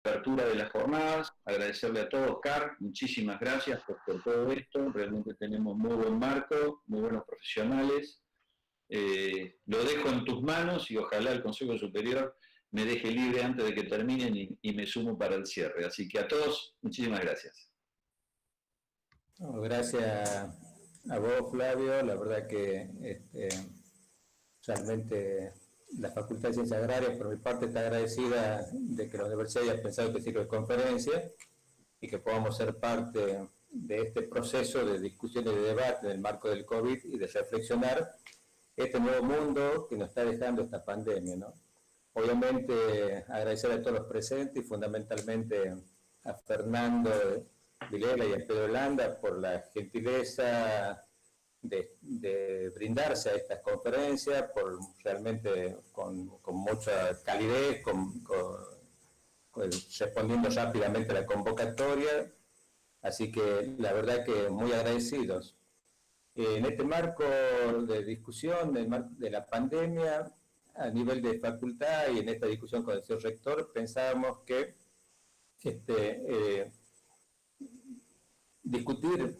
apertura de las jornadas, agradecerle a todos, Oscar, muchísimas gracias por todo esto, realmente tenemos muy buen marco, muy buenos profesionales, lo dejo en tus manos y ojalá el Consejo Superior me deje libre antes de que terminen y me sumo para el cierre, así que a todos, muchísimas gracias. Gracias a vos, Flavio, la verdad que realmente la Facultad de Ciencias Agrarias, por mi parte, está agradecida de que la universidad haya pensado este ciclo de conferencias y que podamos ser parte de este proceso de discusión y de debate en el marco del COVID y de reflexionar este nuevo mundo que nos está dejando esta pandemia, ¿no? Obviamente, agradecer a todos los presentes y fundamentalmente a Fernando Vilela y a Pedro Landa por la gentileza de brindarse a estas conferencias, por realmente con mucha calidez, respondiendo rápidamente a la convocatoria, así que la verdad que muy agradecidos. En este marco de discusión de la pandemia, a nivel de facultad y en esta discusión con el señor rector, pensábamos que discutir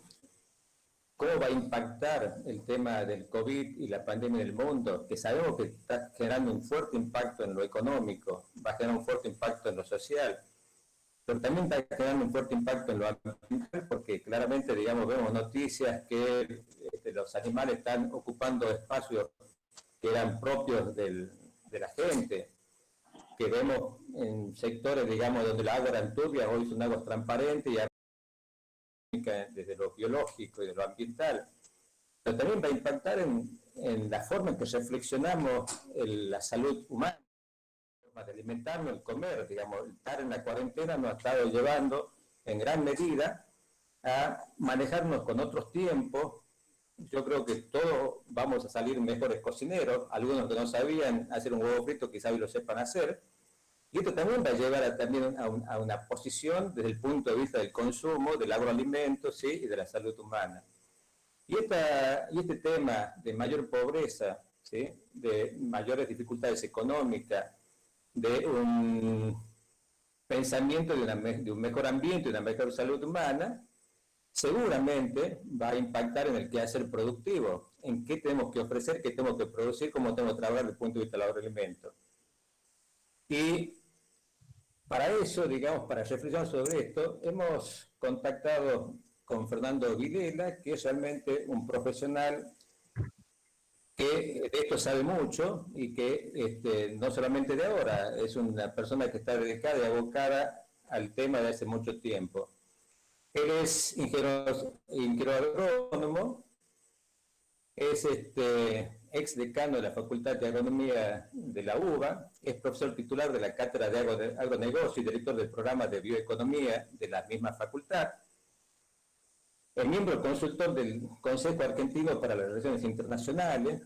cómo va a impactar el tema del COVID y la pandemia en el mundo, que sabemos que está generando un fuerte impacto en lo económico, va a generar un fuerte impacto en lo social, pero también está generando un fuerte impacto en lo ambiental, porque claramente, digamos, vemos noticias que los animales están ocupando espacios que eran propios de la gente, que vemos en sectores, digamos, donde la agua era turbia, hoy son aguas transparentes y desde lo biológico y de lo ambiental, pero también va a impactar en la forma en que reflexionamos la salud humana, la forma de alimentarnos, el comer, digamos, estar en la cuarentena nos ha estado llevando en gran medida a manejarnos con otros tiempos. Yo creo que todos vamos a salir mejores cocineros, algunos que no sabían hacer un huevo frito quizás hoy lo sepan hacer, y esto también va a llevar también a una posición desde el punto de vista del consumo, del agroalimento, ¿sí? Y de la salud humana. Y este tema de mayor pobreza, ¿sí? De mayores dificultades económicas, de un pensamiento de un mejor ambiente, de una mejor salud humana, seguramente va a impactar en el quehacer productivo, en qué tenemos que ofrecer, qué tenemos que producir, cómo tenemos que trabajar desde el punto de vista del agroalimento. Y para eso, digamos, para reflexionar sobre esto, hemos contactado con Fernando Vilela, que es realmente un profesional que de esto sabe mucho y que no solamente de ahora, es una persona que está dedicada y abocada al tema de hace mucho tiempo. Él es ingeniero agrónomo, es ex decano de la Facultad de Agronomía de la UBA, es profesor titular de la Cátedra de Agronegocio y director del programa de Bioeconomía de la misma facultad. Es miembro consultor del Consejo Argentino para las Relaciones Internacionales,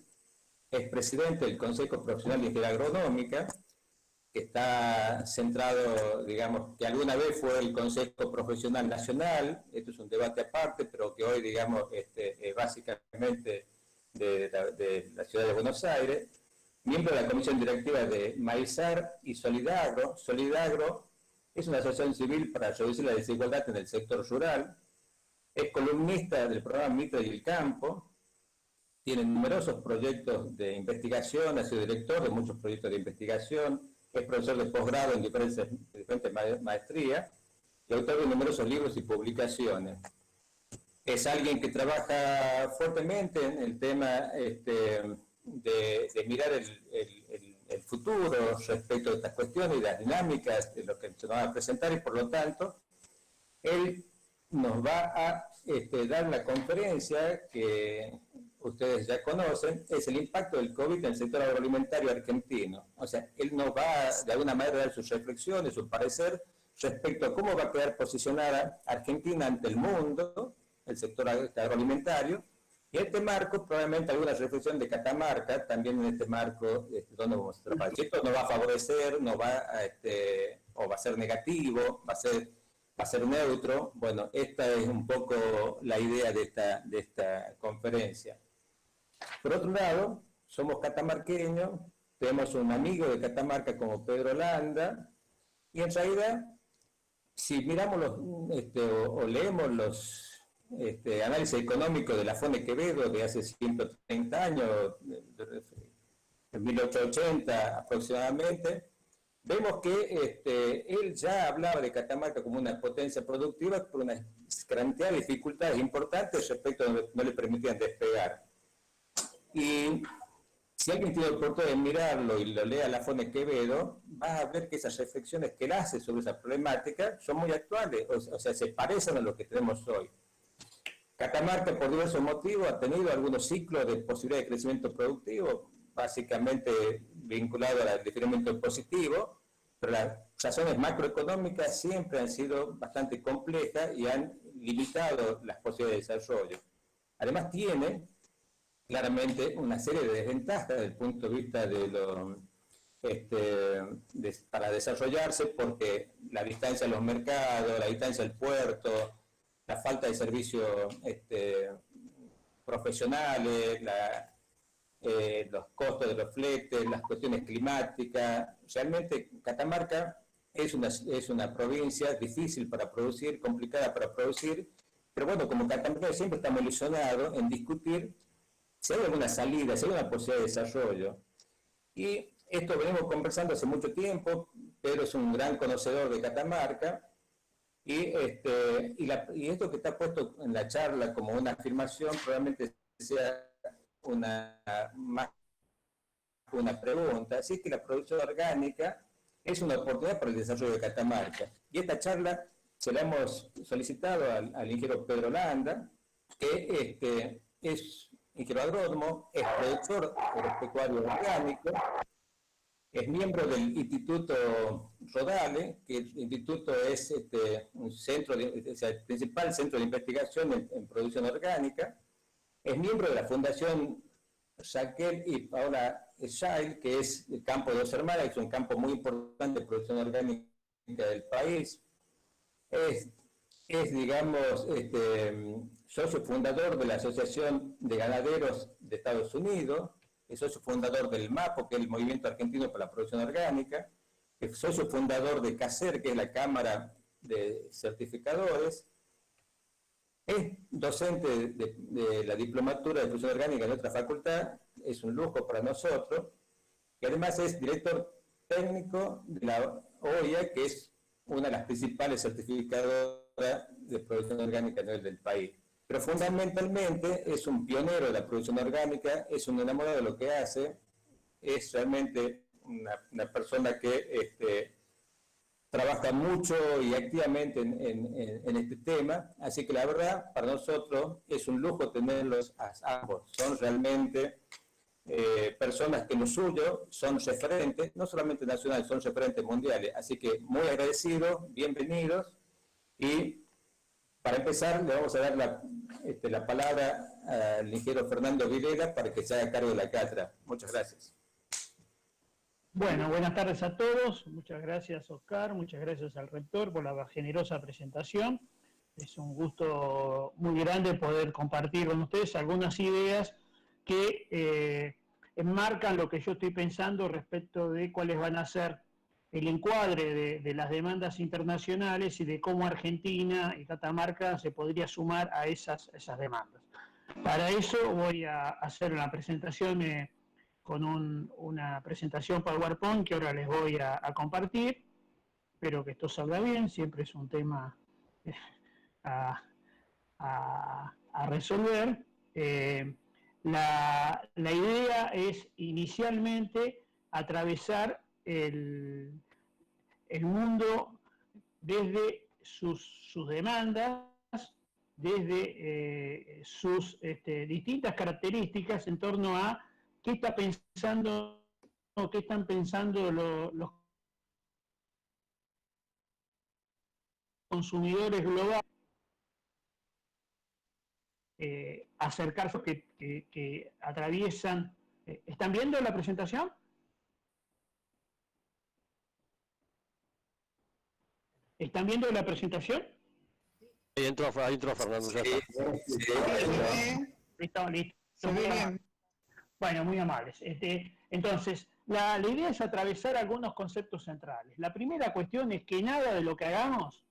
es presidente del Consejo Profesional de Ingeniería Agronómica, que está centrado, digamos, que alguna vez fue el Consejo Profesional Nacional, esto es un debate aparte, pero que hoy, digamos, es básicamente de la ciudad de Buenos Aires, miembro de la comisión directiva de Maizar y Solidagro. Solidagro es una asociación civil para reducir la desigualdad en el sector rural, es columnista del programa Mitre y el Campo, tiene numerosos proyectos de investigación, ha sido director de muchos proyectos de investigación, es profesor de posgrado en diferentes maestrías y autor de numerosos libros y publicaciones. Es alguien que trabaja fuertemente en el tema de mirar el futuro respecto a estas cuestiones y las dinámicas de lo que se va a presentar, y por lo tanto, él nos va a dar la conferencia que ustedes ya conocen, es el impacto del COVID en el sector agroalimentario argentino. O sea, él nos va de alguna manera a dar sus reflexiones, su parecer respecto a cómo va a quedar posicionada Argentina ante el mundo, el sector agroalimentario, y en este marco probablemente alguna reflexión de Catamarca, también en este marco donde vamos a trabajar. Si esto nos va a favorecer, no va o va a ser negativo, va a ser neutro. Bueno, esta es un poco la idea de esta conferencia. Por otro lado, somos catamarqueños, tenemos un amigo de Catamarca como Pedro Landa, y en realidad si miramos o leemos los análisis económicos de la Fone Quevedo de hace 130 años, en 1880 aproximadamente, vemos que él ya hablaba de Catamarca como una potencia productiva por una cantidad de dificultades importantes respecto a donde no le permitían despegar. Y si alguien tiene la oportunidad de mirarlo y lo lea la Fone Quevedo, vas a ver que esas reflexiones que él hace sobre esa problemática son muy actuales, o sea, se parecen a lo que tenemos hoy. Catamarca, por diversos motivos, ha tenido algunos ciclos de posibilidad de crecimiento productivo, básicamente vinculado al diferimiento positivo, pero las razones macroeconómicas siempre han sido bastante complejas y han limitado las posibilidades de desarrollo. Además tiene claramente una serie de desventajas desde el punto de vista para desarrollarse, porque la distancia a los mercados, la distancia al puerto, la falta de servicios profesionales, los costos de los fletes, las cuestiones climáticas. Realmente Catamarca es una provincia difícil para producir, complicada para producir, pero bueno, como Catamarca siempre estamos ilusionados en discutir si hay alguna salida, si hay una posibilidad de desarrollo. Y esto venimos conversando hace mucho tiempo. Pedro es un gran conocedor de Catamarca, y esto que está puesto en la charla como una afirmación probablemente sea más una pregunta. Así que la producción orgánica es una oportunidad para el desarrollo de Catamarca. Y esta charla se la hemos solicitado al ingeniero Pedro Landa, que es ingeniero agrónomo, es productor agropecuario orgánico, es miembro del Instituto Rodale, que el instituto es un centro el principal centro de investigación en producción orgánica. Es miembro de la Fundación Raquel y Paola Scheil, que es el campo de Dos Hermanas, que es un campo muy importante de producción orgánica del país. Es digamos, socio fundador de la Asociación de Ganaderos de Estados Unidos, es socio fundador del MAPO, que es el Movimiento Argentino para la Producción Orgánica, es socio fundador de CACER, que es la Cámara de Certificadores, es docente de la Diplomatura de Producción Orgánica en otra facultad, es un lujo para nosotros, y además es director técnico de la OIA, que es una de las principales certificadoras de producción orgánica a nivel del país. Pero fundamentalmente es un pionero de la producción orgánica, es un enamorado de lo que hace, es realmente una persona que trabaja mucho y activamente en este tema, así que la verdad para nosotros es un lujo tenerlos a ambos. Son realmente personas que lo suyo son referentes, no solamente nacionales, son referentes mundiales, así que muy agradecidos, bienvenidos, y para empezar le vamos a dar la palabra al ingeniero Fernando Vilela para que se haga cargo de la cátedra. Muchas gracias. Bueno, buenas tardes a todos. Muchas gracias, Oscar. Muchas gracias al rector por la generosa presentación. Es un gusto muy grande poder compartir con ustedes algunas ideas que enmarcan lo que yo estoy pensando respecto de cuáles van a ser el encuadre de las demandas internacionales y de cómo Argentina y Catamarca se podría sumar a esas demandas. Para eso voy a hacer una presentación con una presentación PowerPoint que ahora les voy a compartir. Espero que esto salga bien, siempre es un tema a resolver. La idea es inicialmente atravesar el mundo desde sus demandas, desde sus distintas características en torno a qué está pensando, qué están pensando los consumidores globales, acercarse que atraviesan. ¿Están viendo la presentación? ¿Están viendo la presentación? Ahí entró Fernando, ya está. Listo. Muy bien. Bueno, muy amables. Entonces, la idea es atravesar algunos conceptos centrales. La primera cuestión es que nada de lo que hagamos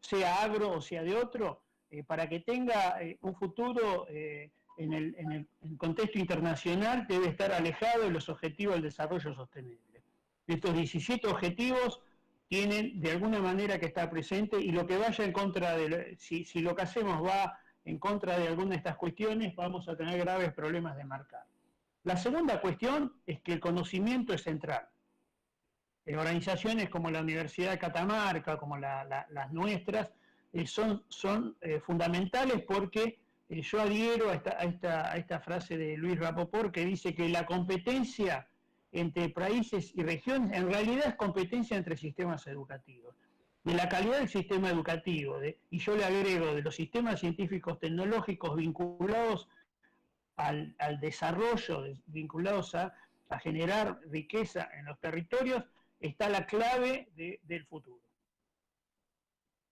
sea agro o sea de otro, para que tenga un futuro en el contexto internacional, debe estar alejado de los objetivos del desarrollo sostenible. Estos 17 objetivos tienen de alguna manera que estar presente, y lo que vaya en contra de, si lo que hacemos va en contra de alguna de estas cuestiones, vamos a tener graves problemas de marcar. La segunda cuestión es que el conocimiento es central. Organizaciones como la Universidad de Catamarca, como las nuestras, son fundamentales, porque yo adhiero a esta frase de Luis Rapoport, que dice que la competencia entre países y regiones en realidad es competencia entre sistemas educativos. De la calidad del sistema educativo, y yo le agrego, de los sistemas científicos tecnológicos vinculados al desarrollo, vinculados a generar riqueza en los territorios, está la clave del futuro.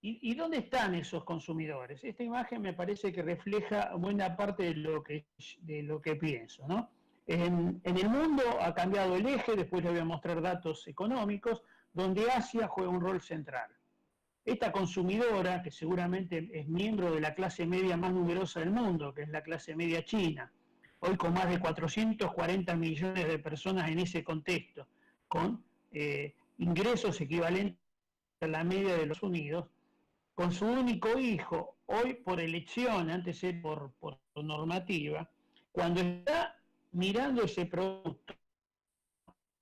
¿Y dónde están esos consumidores? Esta imagen me parece que refleja buena parte de lo que pienso, ¿no? En el mundo ha cambiado el eje, después les voy a mostrar datos económicos, donde Asia juega un rol central. Esta consumidora, que seguramente es miembro de la clase media más numerosa del mundo, que es la clase media china, hoy con más de 440 millones de personas en ese contexto, con ingresos equivalentes a la media de los Unidos, con su único hijo, hoy por elección, antes por normativa, cuando está mirando ese producto,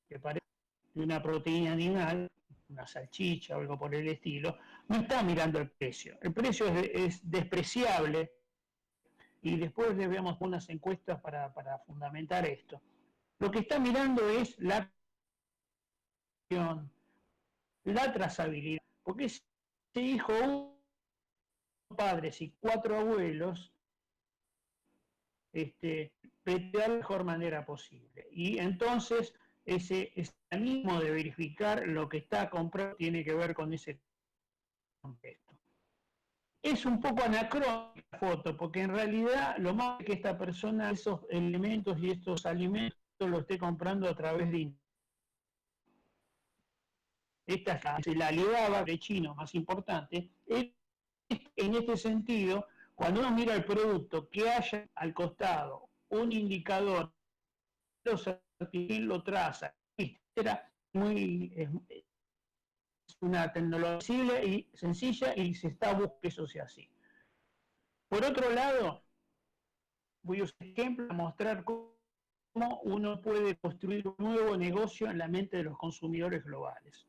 que parece una proteína animal, una salchicha o algo por el estilo, no está mirando el precio. El precio es despreciable, y después les veamos unas encuestas para fundamentar esto. Lo que está mirando es la trazabilidad, porque ese hijo, padres y 4 abuelos, de la mejor manera posible. Y entonces ese mecanismo de verificar lo que está comprando tiene que ver con ese contexto. Es un poco anacrónica la foto, porque en realidad lo más es que esta persona esos elementos y estos alimentos los esté comprando a través de Internet. Esta es la Alibaba de chino más importante. En este sentido, cuando uno mira el producto, que haya al costado un indicador, lo traza, etc., es una tecnología simple y sencilla, y se está buscando que eso sea así. Por otro lado, voy a usar un ejemplo para mostrar cómo uno puede construir un nuevo negocio en la mente de los consumidores globales.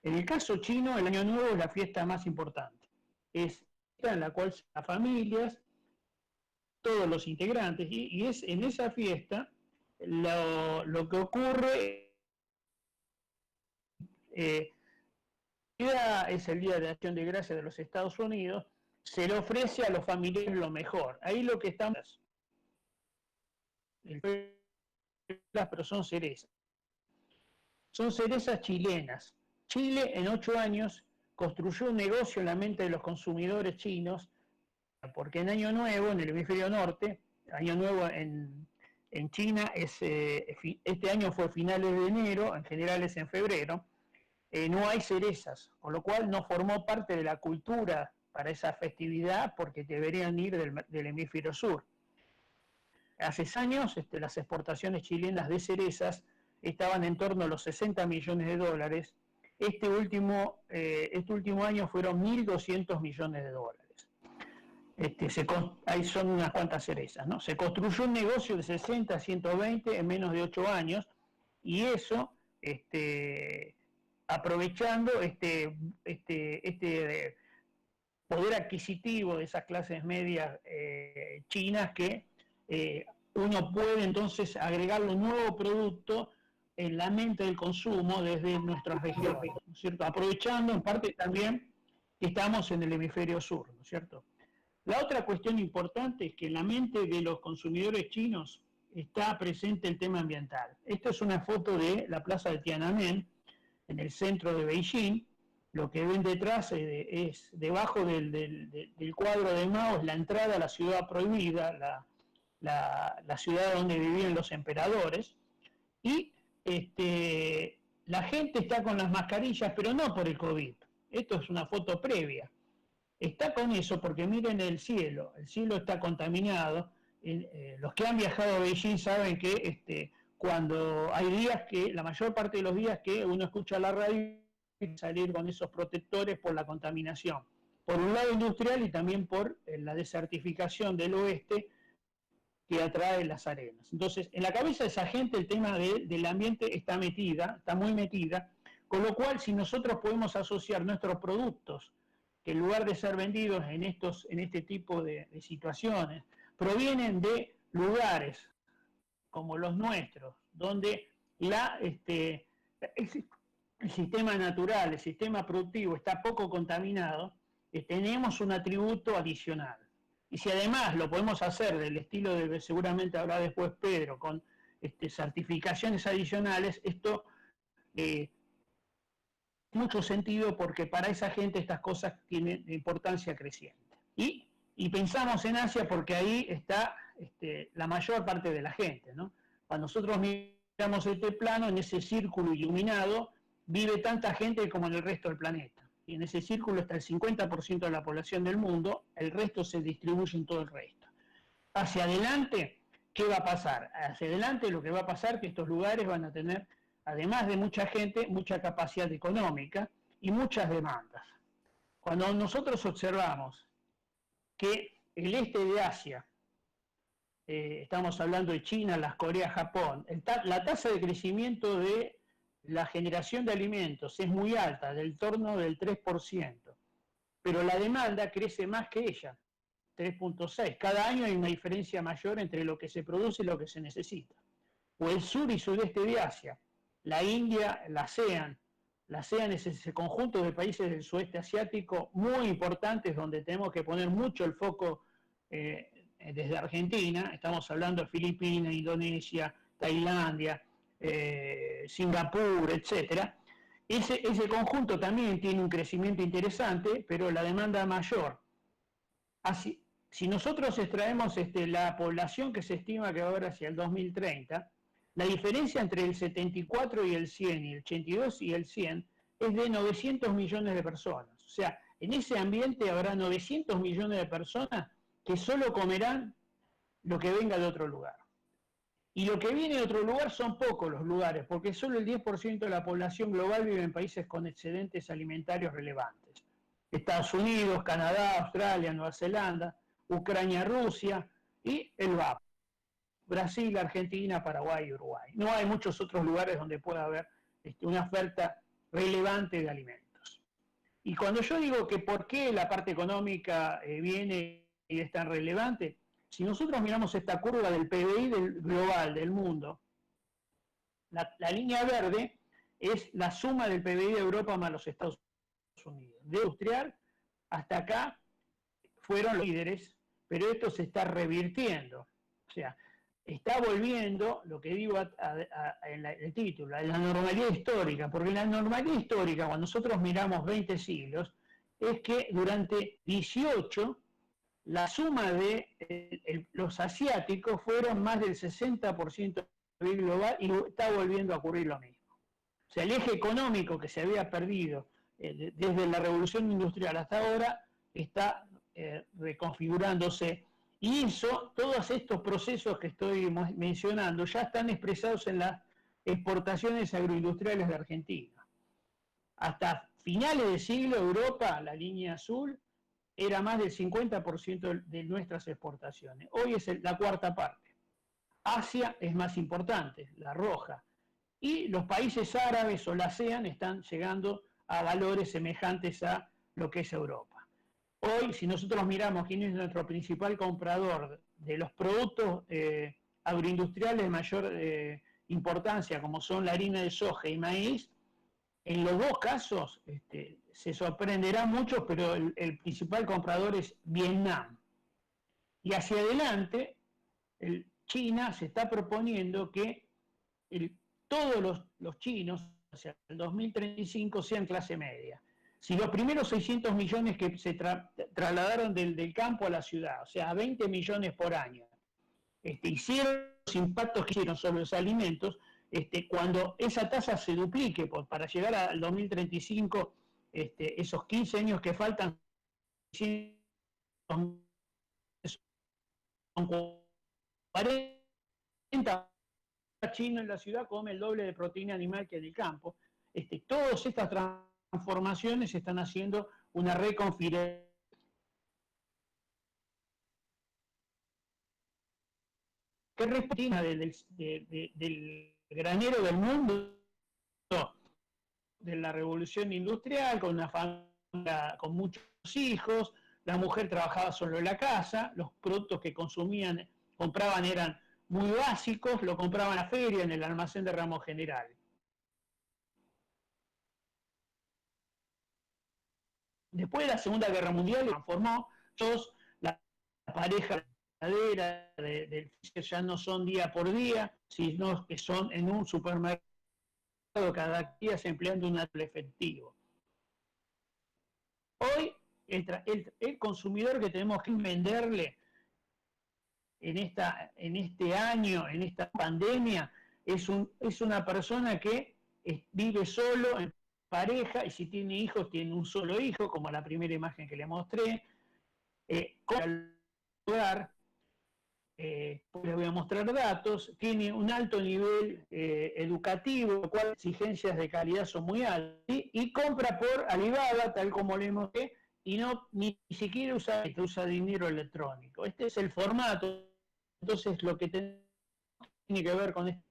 En el caso chino, el Año Nuevo es la fiesta más importante. Es en la cual las familias, todos los integrantes, y es en esa fiesta lo que ocurre. Es el Día de Acción de Gracias de los Estados Unidos, se le ofrece a los familiares lo mejor. Ahí lo que estamos, pero son cerezas. Son cerezas chilenas. Chile en 8 años construyó un negocio en la mente de los consumidores chinos, porque en Año Nuevo, en el hemisferio norte, Año Nuevo en China, este año fue finales de enero, en general es en febrero, no hay cerezas, con lo cual no formó parte de la cultura para esa festividad, porque deberían ir del hemisferio sur. Hace años las exportaciones chilenas de cerezas estaban en torno a los 60 millones de dólares. Este último año fueron 1.200 millones de dólares. Ahí son unas cuantas cerezas, ¿no? Se construyó un negocio de 60 a 120 en menos de 8 años, y eso, aprovechando poder adquisitivo de esas clases medias chinas, que uno puede entonces agregarle un nuevo producto en la mente del consumo desde nuestras regiones, ¿no es cierto? Aprovechando en parte también que estamos en el hemisferio sur, ¿no es cierto? La otra cuestión importante es que en la mente de los consumidores chinos está presente el tema ambiental. Esta es una foto de la plaza de Tiananmen, en el centro de Beijing. Lo que ven detrás es debajo del cuadro de Mao, es la entrada a la ciudad prohibida, la ciudad donde vivían los emperadores, y la gente está con las mascarillas, pero no por el COVID. Esto es una foto previa. Está con eso porque miren el cielo está contaminado. Los que han viajado a Beijing saben que cuando hay días que, la mayor parte de los días que uno escucha la radio, salir con esos protectores por la contaminación. Por un lado industrial y también por la desertificación del oeste que atrae las arenas. Entonces, en la cabeza de esa gente el tema del ambiente está muy metida, con lo cual si nosotros podemos asociar nuestros productos, que en lugar de ser vendidos en este tipo de situaciones, provienen de lugares como los nuestros, donde el sistema natural, el sistema productivo está poco contaminado, tenemos un atributo adicional. Y si además lo podemos hacer del estilo de, seguramente habrá después Pedro, con certificaciones adicionales, esto mucho sentido porque para esa gente estas cosas tienen importancia creciente. Y pensamos en Asia porque ahí está la mayor parte de la gente, ¿no? Cuando nosotros miramos este plano, en ese círculo iluminado, vive tanta gente como en el resto del planeta. Y en ese círculo está el 50% de la población del mundo, el resto se distribuye en todo el resto. Hacia adelante, ¿qué va a pasar? Hacia adelante lo que va a pasar es que estos lugares van a tener, además de mucha gente, mucha capacidad económica y muchas demandas. Cuando nosotros observamos que el este de Asia, estamos hablando de China, las Coreas, Japón, la tasa de crecimiento de la generación de alimentos es muy alta, del torno del 3%, pero la demanda crece más que ella, 3.6%. Cada año hay una diferencia mayor entre lo que se produce y lo que se necesita. O el sur y sudeste de Asia, la India, la ASEAN es ese conjunto de países del sudeste asiático muy importantes donde tenemos que poner mucho el foco desde Argentina. Estamos hablando de Filipinas, Indonesia, Tailandia, Singapur, etcétera. Ese conjunto también tiene un crecimiento interesante, pero la demanda mayor. Así, si nosotros extraemos la población que se estima que va a haber hacia el 2030, la diferencia entre el 74 y el 100, y el 82 y el 100, es de 900 millones de personas. O sea, en ese ambiente habrá 900 millones de personas que solo comerán lo que venga de otro lugar. Y lo que viene de otro lugar son pocos los lugares, porque solo el 10% de la población global vive en países con excedentes alimentarios relevantes. Estados Unidos, Canadá, Australia, Nueva Zelanda, Ucrania, Rusia y el VAP. Brasil, Argentina, Paraguay y Uruguay. No hay muchos otros lugares donde pueda haber una oferta relevante de alimentos. Y cuando yo digo que por qué la parte económica viene y es tan relevante, si nosotros miramos esta curva del PBI global del mundo, la línea verde es la suma del PBI de Europa más los Estados Unidos. De industrial hasta acá fueron los líderes, pero esto se está revirtiendo. O sea, está volviendo, lo que digo en el título, a la normalidad histórica, porque la normalidad histórica, cuando nosotros miramos 20 siglos, es que durante 18 la suma de los asiáticos fueron más del 60% del global y está volviendo a ocurrir lo mismo. O sea, el eje económico que se había perdido desde la revolución industrial hasta ahora está reconfigurándose. Y todos estos procesos que estoy mencionando ya están expresados en las exportaciones agroindustriales de Argentina. Hasta finales de siglo, Europa, la línea azul, era más del 50% de nuestras exportaciones. Hoy es la cuarta parte. Asia es más importante, la roja. Y los países árabes o la ASEAN están llegando a valores semejantes a lo que es Europa. Hoy, si nosotros miramos quién es nuestro principal comprador de los productos agroindustriales de mayor importancia, como son la harina de soja y maíz, en los dos casos se sorprenderá mucho, pero el principal comprador es Vietnam. Y hacia adelante, China se está proponiendo que todos los chinos, hacia el 2035, sean clase media. Si los primeros 600 millones que se trasladaron del campo a la ciudad, o sea, a 20 millones por año, hicieron los impactos que hicieron sobre los alimentos, cuando esa tasa se duplique para llegar al 2035 esos 15 años que faltan son 40 chinos en la ciudad come el doble de proteína animal que en el campo. Todas estas transformaciones están haciendo una reconfiguración que respetina del granero del mundo, de la revolución industrial, con una familia con muchos hijos, la mujer trabajaba solo en la casa, los productos que compraban eran muy básicos, lo compraban a la feria, en el almacén de Ramos General. Después de la Segunda Guerra Mundial, transformó todos la pareja del ya no son día por día, sino que son en un supermercado cada día empleando un acto efectivo. Hoy el consumidor que tenemos que venderle en este año, en esta pandemia, es una persona que vive solo, en pareja, y si tiene hijos, tiene un solo hijo, como la primera imagen que le mostré, con el hogar. Les voy a mostrar datos, tiene un alto nivel educativo, lo cual las exigencias de calidad son muy altas, ¿sí? Y compra por Alibaba, tal como le mostré, y ni siquiera usa dinero electrónico. Este es el formato. Entonces, lo que tiene que ver con esto.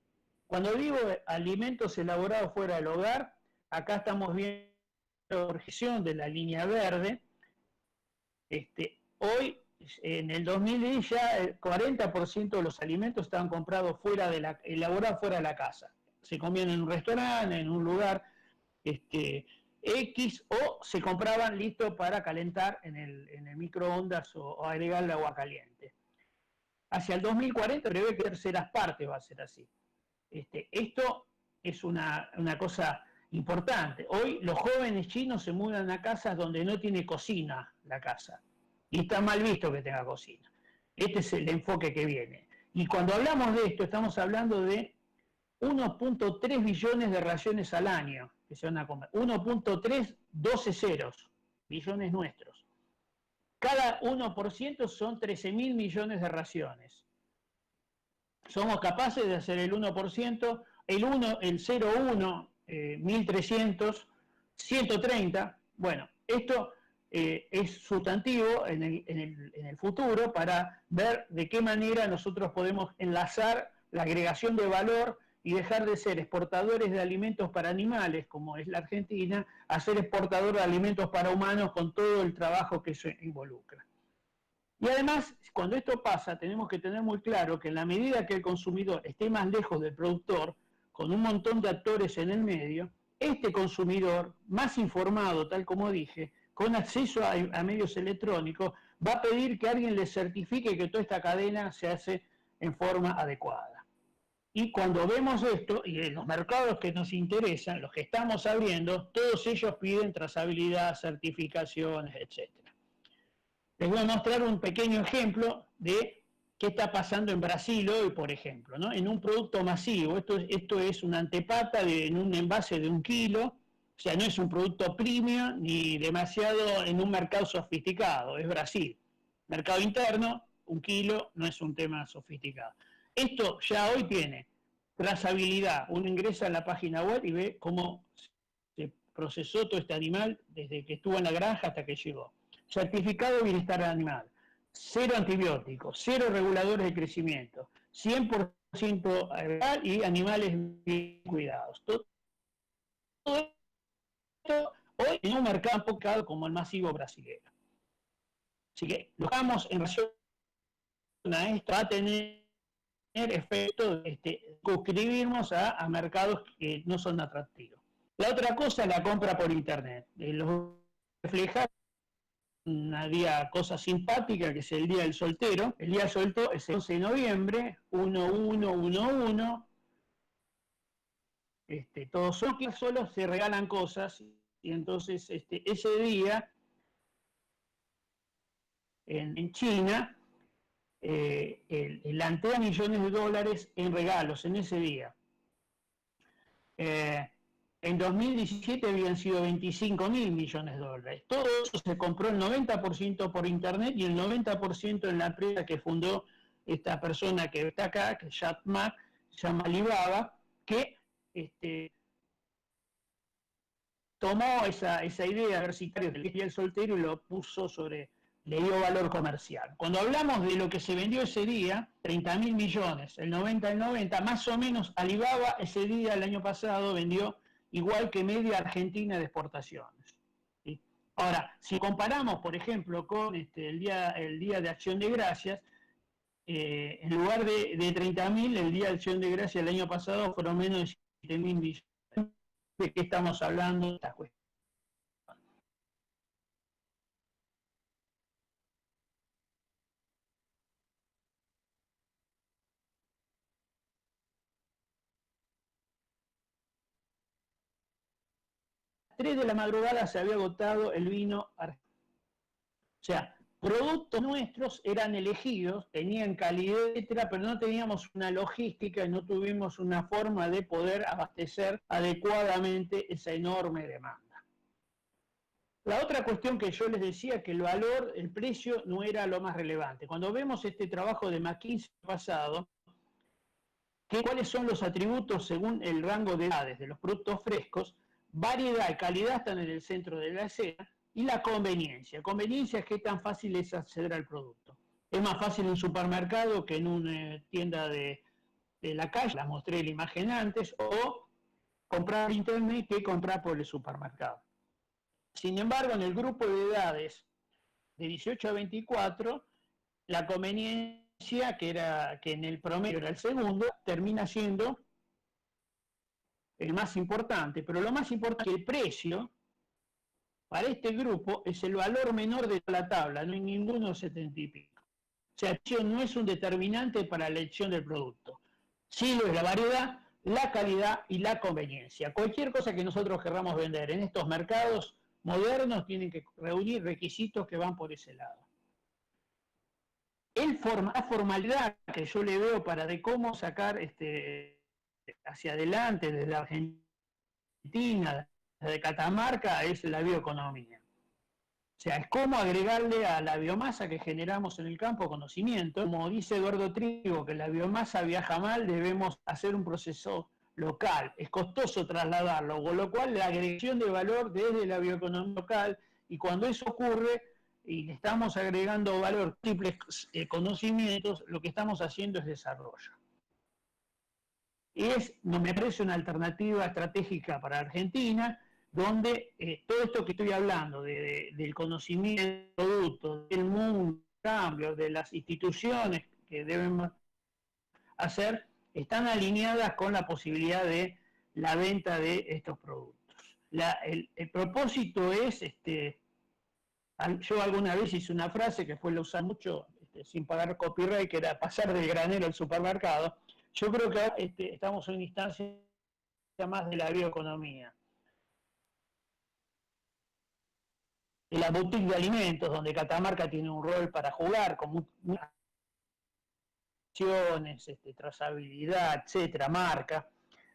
Cuando digo alimentos elaborados fuera del hogar, acá estamos viendo la proyección de la línea verde. Hoy, en el 2010, ya el 40% de los alimentos estaban comprados elaborados fuera de la casa. Se comían en un restaurante, en un lugar X, o se compraban listos para calentar en el microondas o agregarle agua caliente. Hacia el 2040 prevé que terceras partes va a ser así. Esto es una cosa importante. Hoy los jóvenes chinos se mudan a casas donde no tiene cocina la casa. Y está mal visto que tenga cocina. Este es el enfoque que viene. Y cuando hablamos de esto, estamos hablando de 1.3 billones de raciones al año que se van a comer. 1.3, 12 ceros, billones nuestros. Cada 1% son 13.000 millones de raciones. Somos capaces de hacer el 1%, el 0,1, 1.300, 130. Bueno, esto es sustantivo en el futuro para ver de qué manera nosotros podemos enlazar la agregación de valor y dejar de ser exportadores de alimentos para animales, como es la Argentina, a ser exportador de alimentos para humanos con todo el trabajo que eso involucra. Y además, cuando esto pasa, tenemos que tener muy claro que en la medida que el consumidor esté más lejos del productor, con un montón de actores en el medio, este consumidor, más informado, tal como dije, con acceso a medios electrónicos, va a pedir que alguien le certifique que toda esta cadena se hace en forma adecuada. Y cuando vemos esto, y en los mercados que nos interesan, los que estamos abriendo, todos ellos piden trazabilidad, certificaciones, etc. Les voy a mostrar un pequeño ejemplo de qué está pasando en Brasil hoy, por ejemplo, ¿no? En un producto masivo. Esto es una antepata en un envase de 1 kilo, o sea, no es un producto premium ni demasiado en un mercado sofisticado, es Brasil. Mercado interno, 1 kilo no es un tema sofisticado. Esto ya hoy tiene trazabilidad. Uno ingresa a la página web y ve cómo se procesó todo este animal desde que estuvo en la granja hasta que llegó. Certificado de bienestar animal, 0 antibióticos, 0 reguladores de crecimiento, 100% herbal y animales bien cuidados. Todo esto hoy en un mercado enfocado como el masivo brasileño. Así que lo que vamos en relación a esto va a tener efecto de suscribirnos a mercados que no son atractivos. La otra cosa es la compra por internet. Los refleja una cosa simpática que es el Día del Soltero. El Día del Soltero es el 11 de noviembre, 1111. Todos son que solo se regalan cosas y entonces ese día en China $1 millones en regalos en ese día. En 2017 habían sido 25.000 millones de dólares. Todo eso se compró el 90% por Internet y el 90% en la empresa que fundó esta persona que está acá, que es Jack Ma, se llama Alibaba, que tomó esa idea diversitaria del y el soltero y lo puso le dio valor comercial. Cuando hablamos de lo que se vendió ese día, 30.000 millones, el 90, más o menos Alibaba ese día, el año pasado, vendió igual que media Argentina de exportaciones. ¿Sí? Ahora, si comparamos, por ejemplo, con el día de Acción de Gracias, en lugar de 30.000, el día de Acción de Gracias el año pasado fueron menos de 7.000 millones. ¿De qué estamos hablando? Esta cuestión. A las 3 de la madrugada se había agotado el vino argentino. O sea, productos nuestros eran elegidos, tenían calidad, etcétera, pero no teníamos una logística y no tuvimos una forma de poder abastecer adecuadamente esa enorme demanda. La otra cuestión que yo les decía, que el valor, el precio no era lo más relevante. Cuando vemos este trabajo de McKinsey pasado, ¿cuáles son los atributos según el rango de edades de los productos frescos? Variedad y calidad están en el centro de la escena, y la conveniencia. Conveniencia es qué tan fácil es acceder al producto. Es más fácil en un supermercado que en una tienda de la calle, la mostré en la imagen antes, o comprar por internet que comprar por el supermercado. Sin embargo, en el grupo de edades de 18 a 24, la conveniencia, que en el promedio era el segundo, termina siendo el más importante, pero lo más importante es que el precio para este grupo es el valor menor de la tabla, no hay ninguno 70 y pico. O sea, el precio no es un determinante para la elección del producto. Sí lo es la variedad, la calidad y la conveniencia. Cualquier cosa que nosotros querramos vender en estos mercados modernos tienen que reunir requisitos que van por ese lado. La formalidad que yo le veo para de cómo sacar hacia adelante desde la Argentina, de Catamarca, es la bioeconomía. O sea, es cómo agregarle a la biomasa que generamos en el campo conocimiento. Como dice Eduardo Trigo, que la biomasa viaja mal, debemos hacer un proceso local. Es costoso trasladarlo, con lo cual la agregación de valor desde la bioeconomía local, y cuando eso ocurre y le estamos agregando valor, múltiples conocimientos, lo que estamos haciendo es desarrollo. Me parece una alternativa estratégica para Argentina, donde todo esto que estoy hablando del conocimiento del producto, del mundo, cambio, de las instituciones que deben hacer, están alineadas con la posibilidad de la venta de estos productos. El propósito es, yo alguna vez hice una frase que la usé mucho, sin pagar copyright, que era pasar del granero al supermercado. Yo creo que estamos en una instancia más de la bioeconomía. De la boutique de alimentos, donde Catamarca tiene un rol para jugar, con acciones, trazabilidad, etcétera, marca,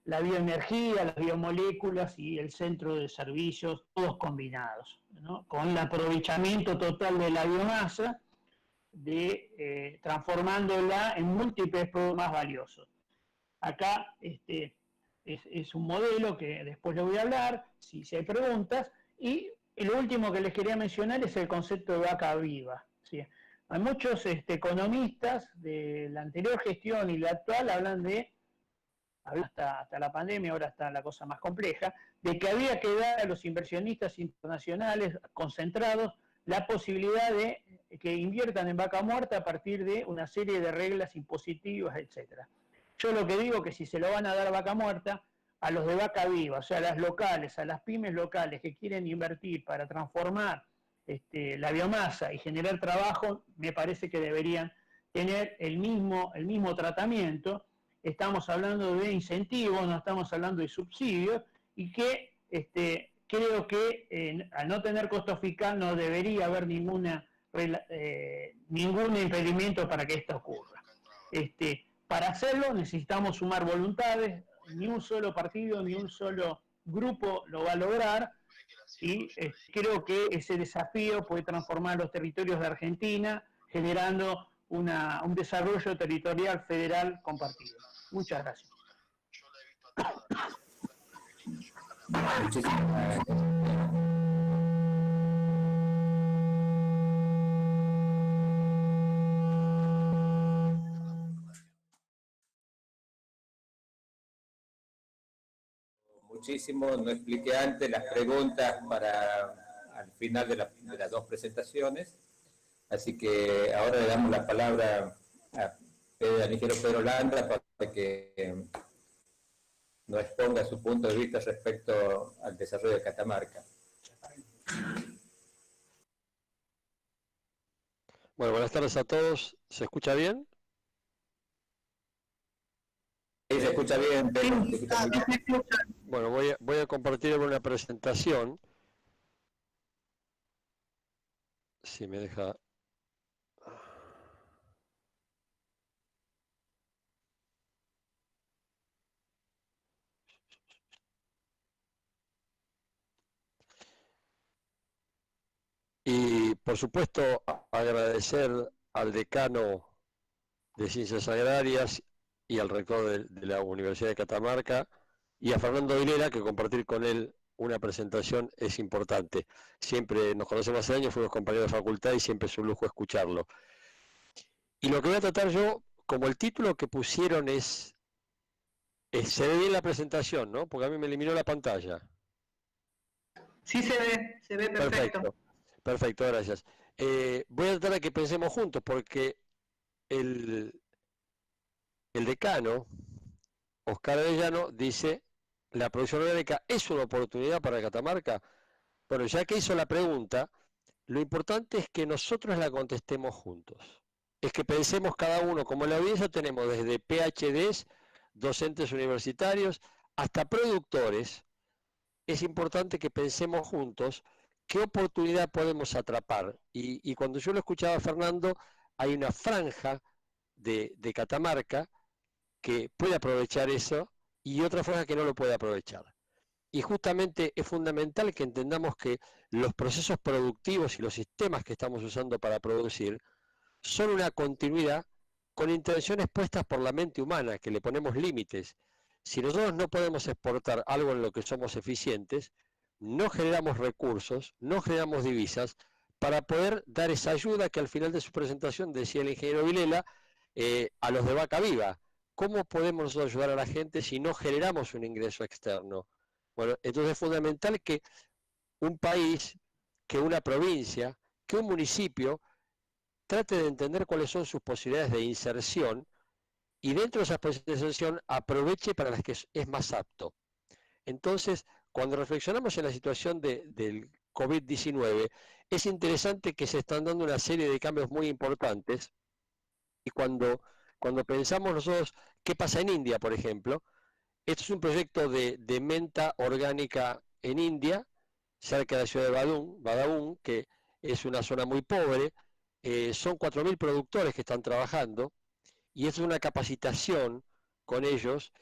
la bioenergía, las biomoléculas y el centro de servicios, todos combinados, ¿no? Con el aprovechamiento total de la biomasa, transformándola en múltiples productos más valiosos. Acá es un modelo que después le voy a hablar, si hay preguntas, y lo último que les quería mencionar es el concepto de vaca viva. ¿Sí? Hay muchos economistas de la anterior gestión y la actual hablan hasta la pandemia, ahora está la cosa más compleja, de que había que dar a los inversionistas internacionales concentrados la posibilidad de que inviertan en vaca muerta a partir de una serie de reglas impositivas, etcétera. Yo lo que digo es que si se lo van a dar a vaca muerta, a los de vaca viva, o sea, a las locales, a las pymes locales que quieren invertir para transformar la biomasa y generar trabajo, me parece que deberían tener el mismo tratamiento. Estamos hablando de incentivos, no estamos hablando de subsidios, y que creo que al no tener costo fiscal no debería haber ningún impedimento para que esto ocurra. Para hacerlo necesitamos sumar voluntades, ni un solo partido, ni un solo grupo lo va a lograr y creo que ese desafío puede transformar los territorios de Argentina, generando un desarrollo territorial federal compartido. Muchas gracias. Muchísimas gracias. Muchísimo, no expliqué antes las preguntas para al final de las dos presentaciones, así que ahora le damos la palabra al ingeniero Pedro Landa para que nos exponga su punto de vista respecto al desarrollo de Catamarca. Bueno, buenas tardes a todos. ¿Se escucha bien? Sí, se escucha bien, Pedro, se escucha muy bien. Bueno, voy a compartir una presentación. Si me deja. Y por supuesto agradecer al decano de Ciencias Agrarias y al rector de la Universidad de Catamarca y a Fernando Vilera, que compartir con él una presentación es importante. Siempre nos conocemos hace años, fuimos compañeros de facultad y siempre es un lujo escucharlo. Y lo que voy a tratar yo, como el título que pusieron se ve bien la presentación, ¿no? Porque a mí me eliminó la pantalla. Sí, se ve perfecto. Perfecto, gracias. Voy a tratar de que pensemos juntos, porque el decano, Oscar Arellano, dice, la producción orgánica es una oportunidad para Catamarca. Bueno, ya que hizo la pregunta, lo importante es que nosotros la contestemos juntos. Es que pensemos cada uno, como en la audiencia tenemos desde PhDs, docentes universitarios, hasta productores, es importante que pensemos juntos qué oportunidad podemos atrapar. Y cuando yo lo escuchaba a Fernando, hay una franja de Catamarca que puede aprovechar eso y otra franja que no lo puede aprovechar. Y justamente es fundamental que entendamos que los procesos productivos y los sistemas que estamos usando para producir son una continuidad con intenciones puestas por la mente humana, que le ponemos límites. Si nosotros no podemos exportar algo en lo que somos eficientes, no generamos recursos, no generamos divisas para poder dar esa ayuda que al final de su presentación decía el ingeniero Vilela, a los de vaca viva. ¿Cómo podemos nosotros ayudar a la gente si no generamos un ingreso externo? Bueno, entonces es fundamental que un país, que una provincia, que un municipio trate de entender cuáles son sus posibilidades de inserción y dentro de esas posibilidades de inserción aproveche para las que es más apto. Entonces, cuando reflexionamos en la situación del COVID-19, es interesante que se están dando una serie de cambios muy importantes y cuando pensamos nosotros qué pasa en India, por ejemplo, esto es un proyecto de menta orgánica en India, cerca de la ciudad de Badabun, que es una zona muy pobre, son 4.000 productores que están trabajando y es una capacitación con ellos.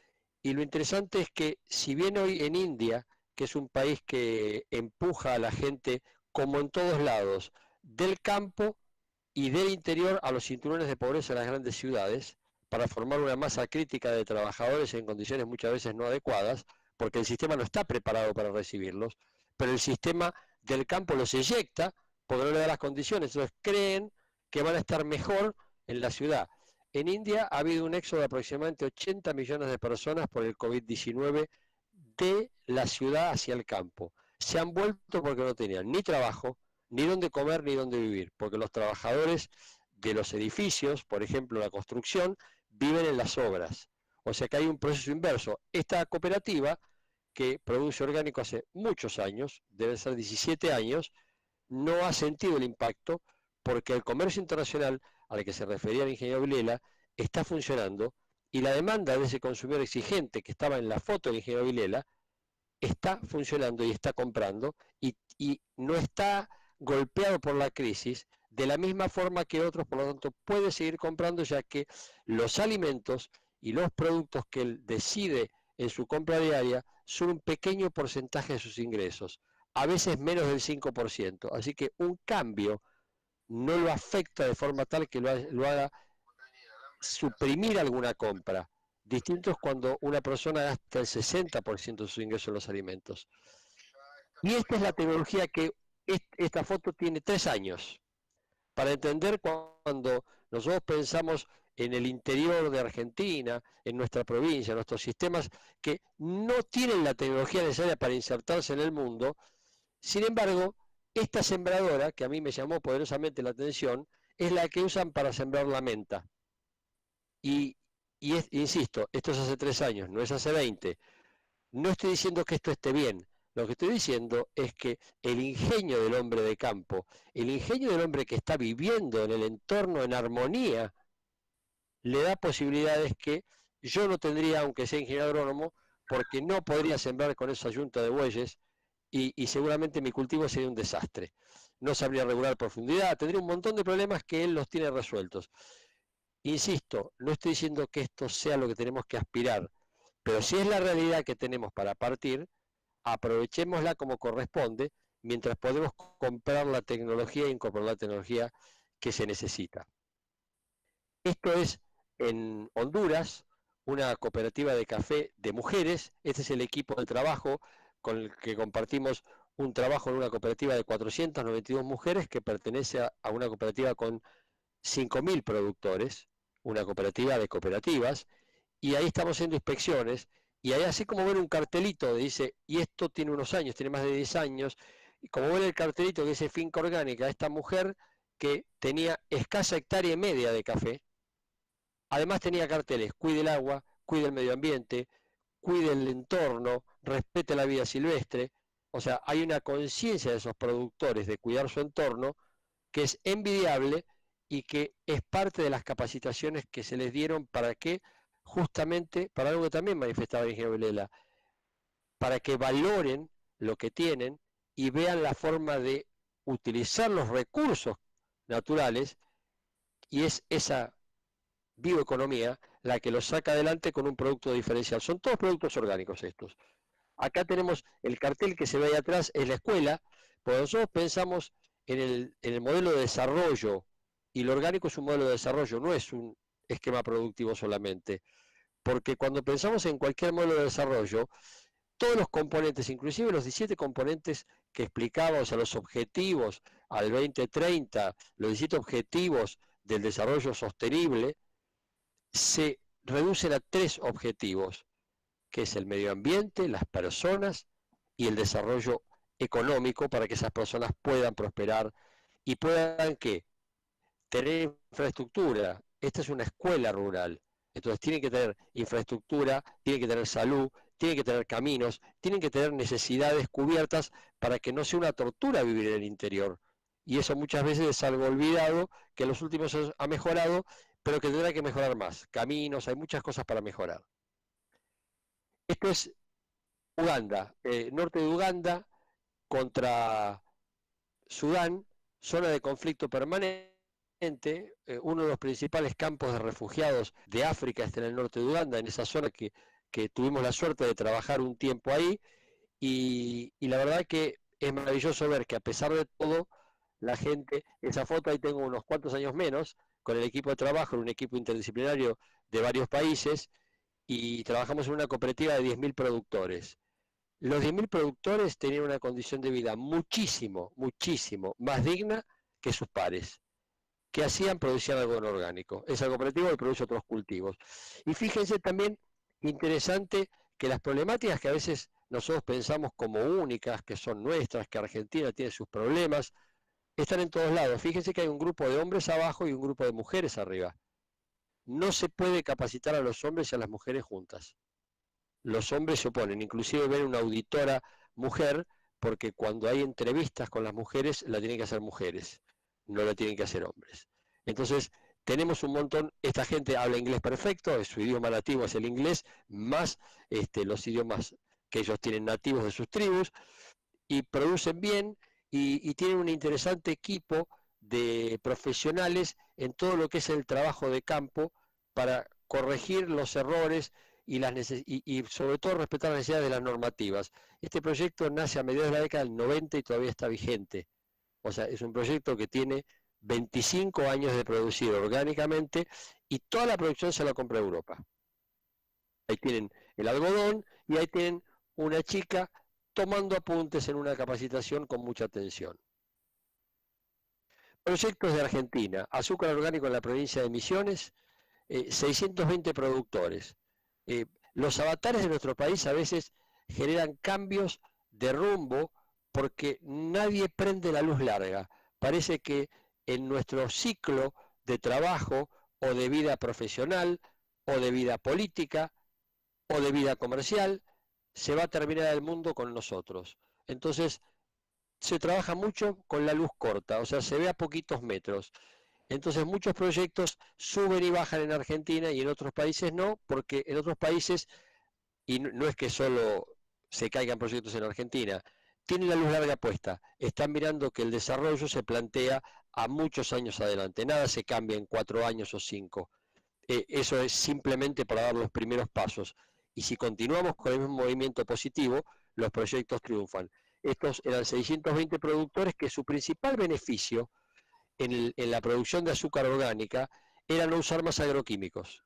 Y lo interesante es que si bien hoy en India, que es un país que empuja a la gente, como en todos lados, del campo y del interior a los cinturones de pobreza de las grandes ciudades, para formar una masa crítica de trabajadores en condiciones muchas veces no adecuadas, porque el sistema no está preparado para recibirlos, pero el sistema del campo los eyecta porque no le da las condiciones, entonces creen que van a estar mejor en la ciudad. En India ha habido un éxodo de aproximadamente 80 millones de personas por el COVID-19 de la ciudad hacia el campo. Se han vuelto porque no tenían ni trabajo, ni dónde comer, ni dónde vivir, porque los trabajadores de los edificios, por ejemplo la construcción, viven en las obras. O sea que hay un proceso inverso. Esta cooperativa, que produce orgánico hace muchos años, deben ser 17 años, no ha sentido el impacto porque el comercio internacional al que se refería el ingeniero Vilela está funcionando y la demanda de ese consumidor exigente que estaba en la foto del ingeniero Vilela está funcionando y está comprando y no está golpeado por la crisis de la misma forma que otros, por lo tanto puede seguir comprando, ya que los alimentos y los productos que él decide en su compra diaria son un pequeño porcentaje de sus ingresos, a veces menos del 5%. Así que un cambio no lo afecta de forma tal que lo haga suprimir alguna compra. Distinto es cuando una persona gasta el 60% de su ingreso en los alimentos. Y esta es la tecnología que esta foto tiene 3 años. Para entender cuando nosotros pensamos en el interior de Argentina, en nuestra provincia, en nuestros sistemas que no tienen la tecnología necesaria para insertarse en el mundo. Sin embargo, esta sembradora, que a mí me llamó poderosamente la atención, es la que usan para sembrar la menta. Insisto, esto es hace 3 años, no es hace 20. No estoy diciendo que esto esté bien. Lo que estoy diciendo es que el ingenio del hombre de campo, el ingenio del hombre que está viviendo en el entorno en armonía, le da posibilidades que yo no tendría, aunque sea ingeniero agrónomo, porque no podría sembrar con esa yunta de bueyes y seguramente mi cultivo sería un desastre. No sabría regular profundidad, tendría un montón de problemas que él los tiene resueltos. Insisto, no estoy diciendo que esto sea lo que tenemos que aspirar, pero si es la realidad que tenemos para partir, aprovechémosla como corresponde, mientras podemos comprar la tecnología e incorporar la tecnología que se necesita. Esto es en Honduras, una cooperativa de café de mujeres. Este es el equipo de trabajo con el que compartimos un trabajo en una cooperativa de 492 mujeres que pertenece a una cooperativa con 5.000 productores, una cooperativa de cooperativas, y ahí estamos haciendo inspecciones. Y ahí así como ven un cartelito que dice, y esto tiene unos años, tiene más de 10 años, y como ven el cartelito que dice finca orgánica, esta mujer que tenía escasa hectárea y media de café, además tenía carteles, cuide el agua, cuide el medio ambiente, cuide el entorno, respete la vida silvestre. O sea, hay una conciencia de esos productores de cuidar su entorno que es envidiable y que es parte de las capacitaciones que se les dieron para que justamente, para algo que también manifestaba el ingeniero Vilela, para que valoren lo que tienen y vean la forma de utilizar los recursos naturales, y es esa bioeconomía la que los saca adelante con un producto diferencial. Son todos productos orgánicos estos. Acá tenemos el cartel que se ve ahí atrás, es la escuela, porque nosotros pensamos en el modelo de desarrollo, y lo orgánico es un modelo de desarrollo, no es un esquema productivo solamente. Porque cuando pensamos en cualquier modelo de desarrollo, todos los componentes, inclusive los 17 componentes que explicaba, o sea, los objetivos al 2030, los 17 objetivos del desarrollo sostenible, se reducen a 3 objetivos, que es el medio ambiente, las personas y el desarrollo económico para que esas personas puedan prosperar y puedan ¿qué? Tener infraestructura. Esta es una escuela rural. Entonces tienen que tener infraestructura, tienen que tener salud, tienen que tener caminos, tienen que tener necesidades cubiertas para que no sea una tortura vivir en el interior. Y eso muchas veces es algo olvidado, que en los últimos años ha mejorado, pero que tendrá que mejorar más. Caminos, hay muchas cosas para mejorar. Esto es Uganda, norte de Uganda contra Sudán, zona de conflicto permanente. Uno de los principales campos de refugiados de África está en el norte de Uganda, en esa zona que tuvimos la suerte de trabajar un tiempo ahí, y la verdad que es maravilloso ver que a pesar de todo, la gente, esa foto ahí tengo unos cuantos años menos, con el equipo de trabajo, un equipo interdisciplinario de varios países, y trabajamos en una cooperativa de 10.000 productores. Los 10.000 productores tenían una condición de vida muchísimo más digna que sus pares. Que hacían, producían algodón orgánico. Esa cooperativa y produce otros cultivos. Y fíjense también, interesante, que las problemáticas que a veces nosotros pensamos como únicas, que son nuestras, que Argentina tiene sus problemas, están en todos lados. Fíjense que hay un grupo de hombres abajo y un grupo de mujeres arriba. No se puede capacitar a los hombres y a las mujeres juntas. Los hombres se oponen, inclusive ven una auditora mujer, porque cuando hay entrevistas con las mujeres, la tienen que hacer mujeres, no la tienen que hacer hombres. Entonces, tenemos un montón, esta gente habla inglés perfecto, su idioma nativo es el inglés, más los idiomas que ellos tienen nativos de sus tribus, y producen bien, y tienen un interesante equipo de profesionales en todo lo que es el trabajo de campo para corregir los errores y sobre todo respetar las necesidades de las normativas. Este proyecto nace a mediados de la década del 90 y todavía está vigente. O sea, es un proyecto que tiene 25 años de producir orgánicamente y toda la producción se la compra Europa. Ahí tienen el algodón y ahí tienen una chica tomando apuntes en una capacitación con mucha atención. Proyectos de Argentina, azúcar orgánico en la provincia de Misiones, 620 productores. Los avatares de nuestro país a veces generan cambios de rumbo porque nadie prende la luz larga. Parece que en nuestro ciclo de trabajo o de vida profesional o de vida política o de vida comercial se va a terminar el mundo con nosotros. Entonces se trabaja mucho con la luz corta, o sea, se ve a poquitos metros. Entonces muchos proyectos suben y bajan en Argentina y en otros países no, porque en otros países, y no es que solo se caigan proyectos en Argentina, tienen la luz larga puesta, están mirando que el desarrollo se plantea a muchos años adelante, nada se cambia en 4 años o 5. Eso es simplemente para dar los primeros pasos. Y si continuamos con el mismo movimiento positivo, los proyectos triunfan. Estos eran 620 productores que su principal beneficio en la producción de azúcar orgánica era no usar más agroquímicos.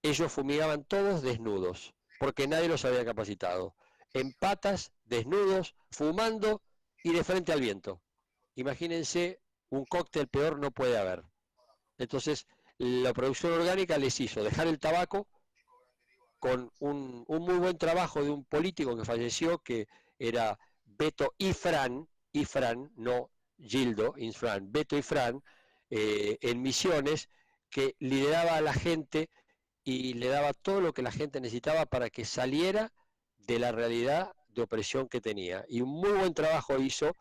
Ellos fumigaban todos desnudos, porque nadie los había capacitado. En patas, desnudos, fumando y de frente al viento. Imagínense, un cóctel peor no puede haber. Entonces, la producción orgánica les hizo dejar el tabaco con un muy buen trabajo de un político que falleció, que era Beto Ifrán, no Gildo Ifrán, Beto Ifrán, en Misiones, que lideraba a la gente y le daba todo lo que la gente necesitaba para que saliera de la realidad de opresión que tenía. Y un muy buen trabajo hizo,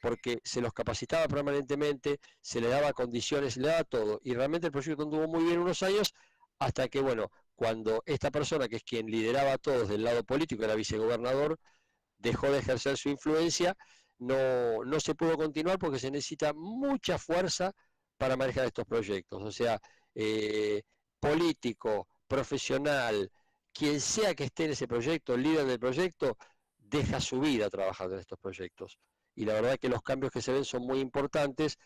porque se los capacitaba permanentemente, se le daba condiciones, se le daba todo. Y realmente el proyecto anduvo muy bien unos años, hasta que, bueno, cuando esta persona, que es quien lideraba a todos del lado político, era vicegobernador, dejó de ejercer su influencia, no se pudo continuar porque se necesita mucha fuerza para manejar estos proyectos. O sea, político, profesional, quien sea que esté en ese proyecto, el líder del proyecto, deja su vida trabajando en estos proyectos. Y la verdad que los cambios que se ven son muy importantes,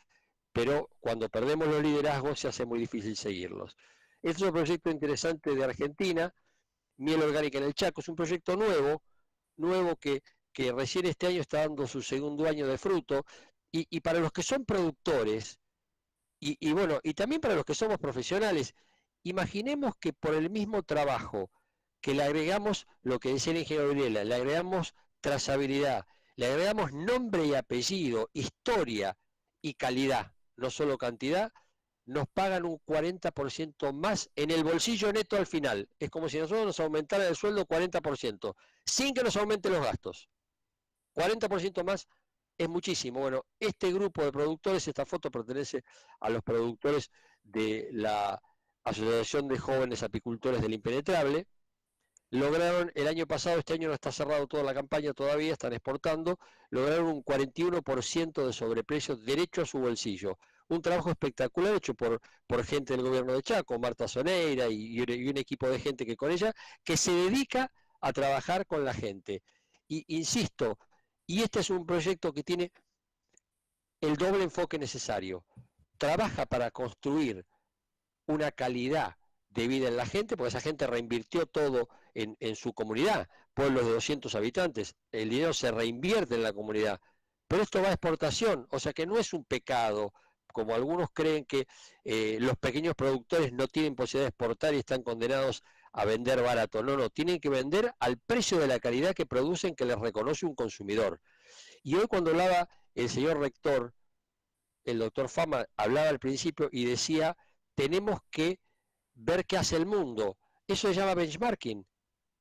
pero cuando perdemos los liderazgos se hace muy difícil seguirlos. Este es un proyecto interesante de Argentina, Miel Orgánica en el Chaco, es un proyecto nuevo que recién este año está dando su segundo año de fruto, y para los que son productores, y bueno, y también para los que somos profesionales, imaginemos que por el mismo trabajo que le agregamos lo que decía el ingeniero Vilela, le agregamos trazabilidad, le agregamos nombre y apellido, historia y calidad, no solo cantidad, nos pagan un 40% más en el bolsillo neto al final. Es como si nosotros nos aumentara el sueldo 40%, sin que nos aumenten los gastos. 40% más es muchísimo. Bueno, este grupo de productores, esta foto pertenece a los productores de la Asociación de Jóvenes Apicultores del Impenetrable. Lograron el año pasado, este año no está cerrado toda la campaña todavía, están exportando, lograron un 41% de sobreprecio derecho a su bolsillo. Un trabajo espectacular hecho por gente del gobierno de Chaco, Marta Soneira y un equipo de gente que con ella, que se dedica a trabajar con la gente. Y insisto, y este es un proyecto que tiene el doble enfoque necesario. Trabaja para construir una calidad de vida en la gente, porque esa gente reinvirtió todo en su comunidad, pueblos de 200 habitantes, el dinero se reinvierte en la comunidad, pero esto va a exportación, o sea que no es un pecado, como algunos creen que los pequeños productores no tienen posibilidad de exportar y están condenados a vender barato. No, tienen que vender al precio de la calidad que producen, que les reconoce un consumidor. Y hoy cuando hablaba el señor rector, el doctor Fama, hablaba al principio y decía, tenemos que ver qué hace el mundo. Eso se llama benchmarking.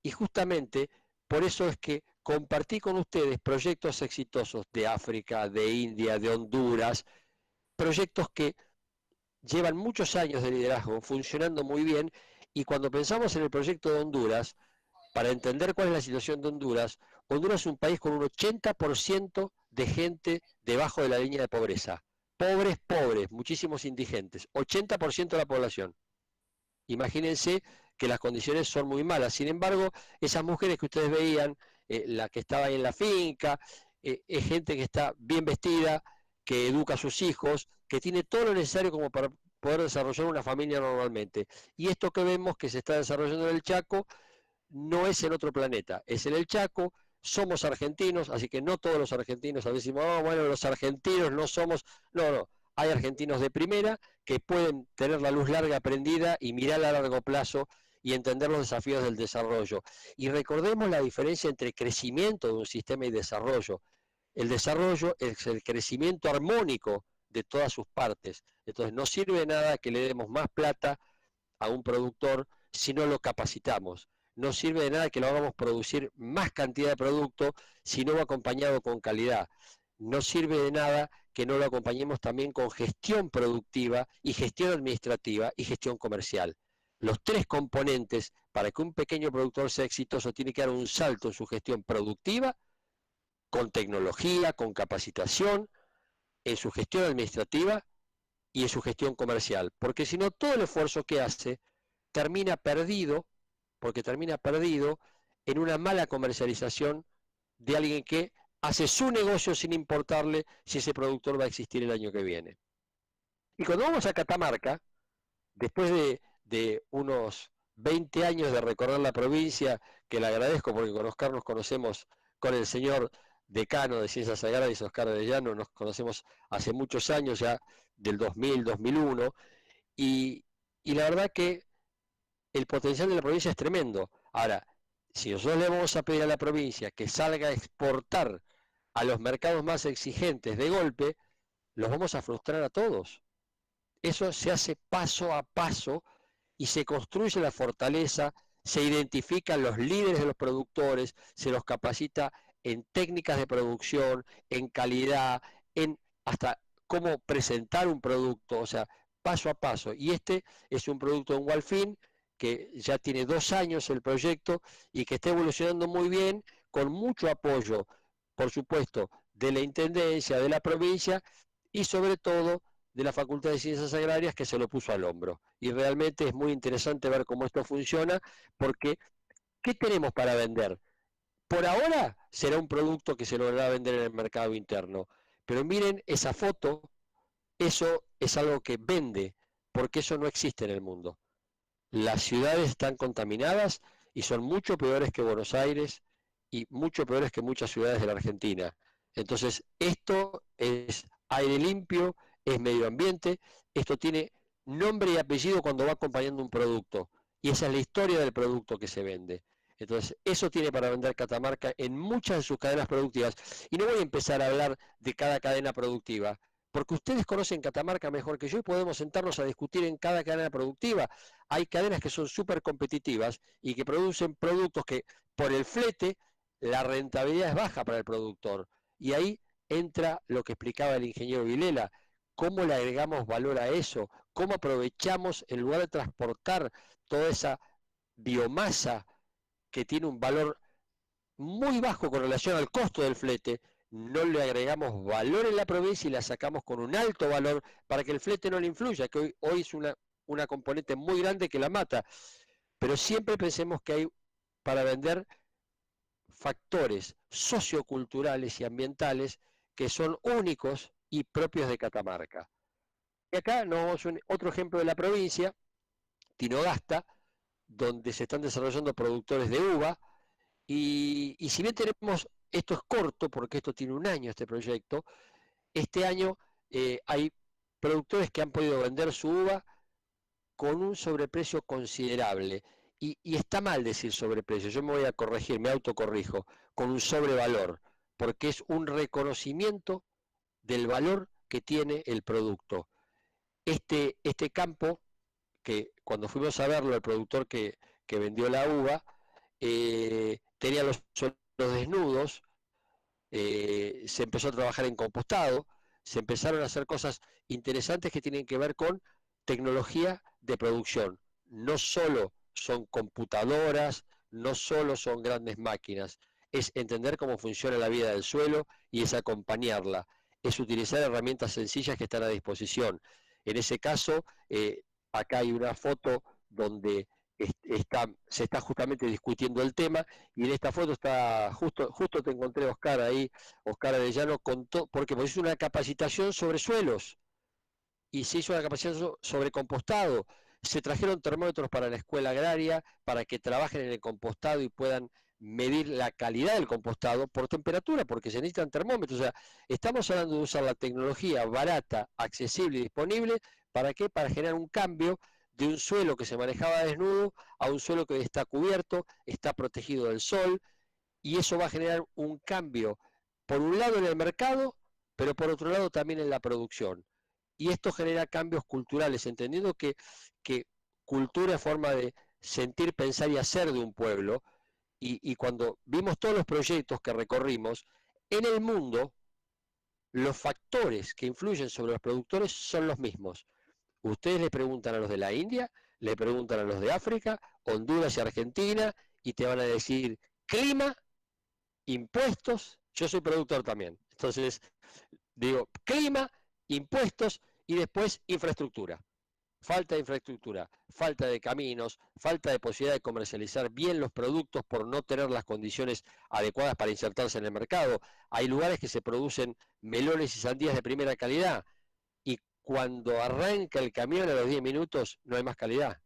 Y justamente por eso es que compartí con ustedes proyectos exitosos de África, de India, de Honduras, proyectos que llevan muchos años de liderazgo, funcionando muy bien, y cuando pensamos en el proyecto de Honduras, para entender cuál es la situación de Honduras, Honduras es un país con un 80% de gente debajo de la línea de pobreza. Pobres, muchísimos indigentes, 80% de la población. Imagínense que las condiciones son muy malas. Sin embargo, esas mujeres que ustedes veían, la que estaba ahí en la finca, es gente que está bien vestida, que educa a sus hijos, que tiene todo lo necesario como para poder desarrollar una familia normalmente. Y esto que vemos que se está desarrollando en el Chaco no es en otro planeta, es en el Chaco. Somos argentinos, así que no todos los argentinos, a veces decimos, oh, bueno, los argentinos no somos, no, hay argentinos de primera que pueden tener la luz larga prendida y mirar a largo plazo y entender los desafíos del desarrollo. Y recordemos la diferencia entre crecimiento de un sistema y desarrollo. El desarrollo es el crecimiento armónico de todas sus partes. Entonces no sirve de nada que le demos más plata a un productor si no lo capacitamos. No sirve de nada que lo hagamos producir más cantidad de producto si no va acompañado con calidad. No sirve de nada que no lo acompañemos también con gestión productiva y gestión administrativa y gestión comercial. Los tres componentes para que un pequeño productor sea exitoso tiene que dar un salto en su gestión productiva, con tecnología, con capacitación, en su gestión administrativa y en su gestión comercial. Porque si no, todo el esfuerzo que hace termina perdido, porque termina perdido en una mala comercialización de alguien que hace su negocio sin importarle si ese productor va a existir el año que viene. Y cuando vamos a Catamarca, después de unos 20 años de recorrer la provincia, que le agradezco porque con Oscar nos conocemos, con el señor decano de Ciencias Agrarias, Oscar Arellano, nos conocemos hace muchos años, ya del 2000, 2001, y la verdad que el potencial de la provincia es tremendo. Ahora, si nosotros le vamos a pedir a la provincia que salga a exportar a los mercados más exigentes de golpe, los vamos a frustrar a todos. Eso se hace paso a paso y se construye la fortaleza, se identifican los líderes de los productores, se los capacita en técnicas de producción, en calidad, en hasta cómo presentar un producto, o sea, paso a paso. Y este es un producto en Walfin que ya tiene 2 años el proyecto y que está evolucionando muy bien, con mucho apoyo, por supuesto, de la Intendencia, de la provincia y sobre todo de la Facultad de Ciencias Agrarias, que se lo puso al hombro. Y realmente es muy interesante ver cómo esto funciona, porque ¿qué tenemos para vender? Por ahora será un producto que se logrará vender en el mercado interno, pero miren esa foto, eso es algo que vende, porque eso no existe en el mundo. Las ciudades están contaminadas y son mucho peores que Buenos Aires y mucho peores que muchas ciudades de la Argentina. Entonces, esto es aire limpio, es medio ambiente, esto tiene nombre y apellido cuando va acompañando un producto, y esa es la historia del producto que se vende. Entonces, eso tiene para vender Catamarca en muchas de sus cadenas productivas, y no voy a empezar a hablar de cada cadena productiva, porque ustedes conocen Catamarca mejor que yo y podemos sentarnos a discutir en cada cadena productiva. Hay cadenas que son súper competitivas y que producen productos que por el flete la rentabilidad es baja para el productor, y ahí entra lo que explicaba el ingeniero Vilela. ¿Cómo le agregamos valor a eso? ¿Cómo aprovechamos, en lugar de transportar toda esa biomasa que tiene un valor muy bajo con relación al costo del flete, no le agregamos valor en la provincia y la sacamos con un alto valor para que el flete no le influya, que hoy es una componente muy grande que la mata? Pero siempre pensemos que hay para vender factores socioculturales y ambientales que son únicos y propios de Catamarca. Y acá nos vamos a otro ejemplo de la provincia, Tinogasta, donde se están desarrollando productores de uva, y si bien tenemos, esto es corto porque esto tiene 1 año este proyecto, este año hay productores que han podido vender su uva con un sobreprecio considerable, y está mal decir sobreprecio, yo me voy a corregir, me autocorrijo, con un sobrevalor, porque es un reconocimiento del valor que tiene el producto. Este campo, que cuando fuimos a verlo, el productor que vendió la uva, tenía los suelos desnudos, se empezó a trabajar en compostado, se empezaron a hacer cosas interesantes que tienen que ver con tecnología de producción. No solo son computadoras, no solo son grandes máquinas, es entender cómo funciona la vida del suelo y es acompañarla, es utilizar herramientas sencillas que están a disposición. En ese caso, acá hay una foto donde se está justamente discutiendo el tema, y en esta foto está, justo te encontré, Oscar, ahí, Oscar Arellano, porque pues hizo una capacitación sobre suelos, y se hizo una capacitación sobre compostado. Se trajeron termómetros para la escuela agraria, para que trabajen en el compostado y puedan medir la calidad del compostado por temperatura, porque se necesitan termómetros. O sea, estamos hablando de usar la tecnología barata, accesible y disponible, ¿para qué? Para generar un cambio de un suelo que se manejaba desnudo a un suelo que está cubierto, está protegido del sol, y eso va a generar un cambio, por un lado en el mercado, pero por otro lado también en la producción. Y esto genera cambios culturales, entendiendo que cultura es forma de sentir, pensar y hacer de un pueblo, y cuando vimos todos los proyectos que recorrimos, en el mundo los factores que influyen sobre los productores son los mismos. Ustedes le preguntan a los de la India, le preguntan a los de África, Honduras y Argentina, y te van a decir clima, impuestos. Yo soy productor también, entonces digo clima, impuestos y después infraestructura. Falta de infraestructura, falta de caminos, falta de posibilidad de comercializar bien los productos por no tener las condiciones adecuadas para insertarse en el mercado. Hay lugares que se producen melones y sandías de primera calidad, y cuando arranca el camión a los 10 minutos no hay más calidad,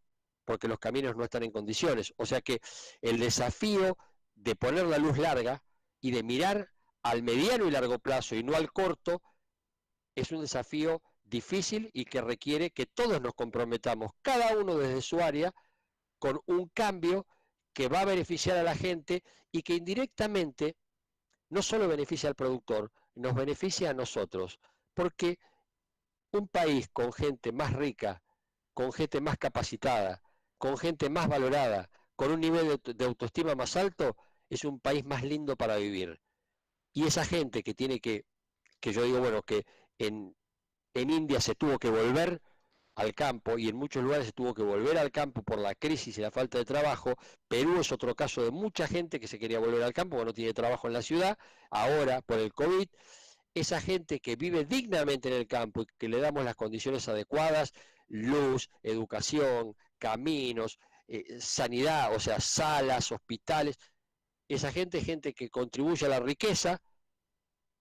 porque los caminos no están en condiciones. O sea que el desafío de poner la luz larga y de mirar al mediano y largo plazo y no al corto es un desafío difícil y que requiere que todos nos comprometamos, cada uno desde su área, con un cambio que va a beneficiar a la gente y que indirectamente no solo beneficia al productor, nos beneficia a nosotros, porque un país con gente más rica, con gente más capacitada, con gente más valorada, con un nivel de autoestima más alto, es un país más lindo para vivir. Y esa gente que tiene que yo digo, bueno, que en India se tuvo que volver al campo, y en muchos lugares se tuvo que volver al campo por la crisis y la falta de trabajo. Perú es otro caso de mucha gente que se quería volver al campo porque no tiene trabajo en la ciudad, ahora por el COVID. Esa gente que vive dignamente en el campo y que le damos las condiciones adecuadas, luz, educación, caminos, sanidad, o sea, salas, hospitales, esa gente es gente que contribuye a la riqueza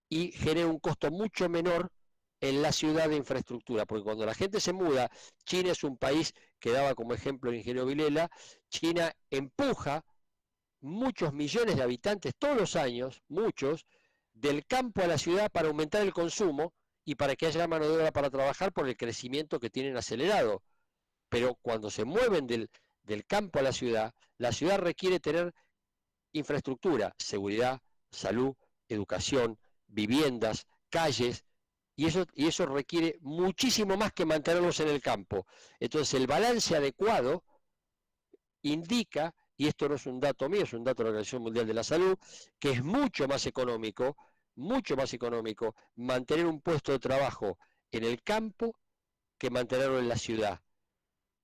y genera un costo mucho menor en la ciudad de infraestructura, porque cuando la gente se muda, China es un país que daba como ejemplo el ingeniero Vilela. China empuja muchos millones de habitantes todos los años, muchos, del campo a la ciudad para aumentar el consumo y para que haya mano de obra para trabajar por el crecimiento que tienen acelerado. Pero cuando se mueven del campo a la ciudad requiere tener infraestructura, seguridad, salud, educación, viviendas, calles, y eso requiere muchísimo más que mantenerlos en el campo. Entonces el balance adecuado indica, y esto no es un dato mío, es un dato de la Organización Mundial de la Salud, que es mucho más económico mantener un puesto de trabajo en el campo que mantenerlo en la ciudad.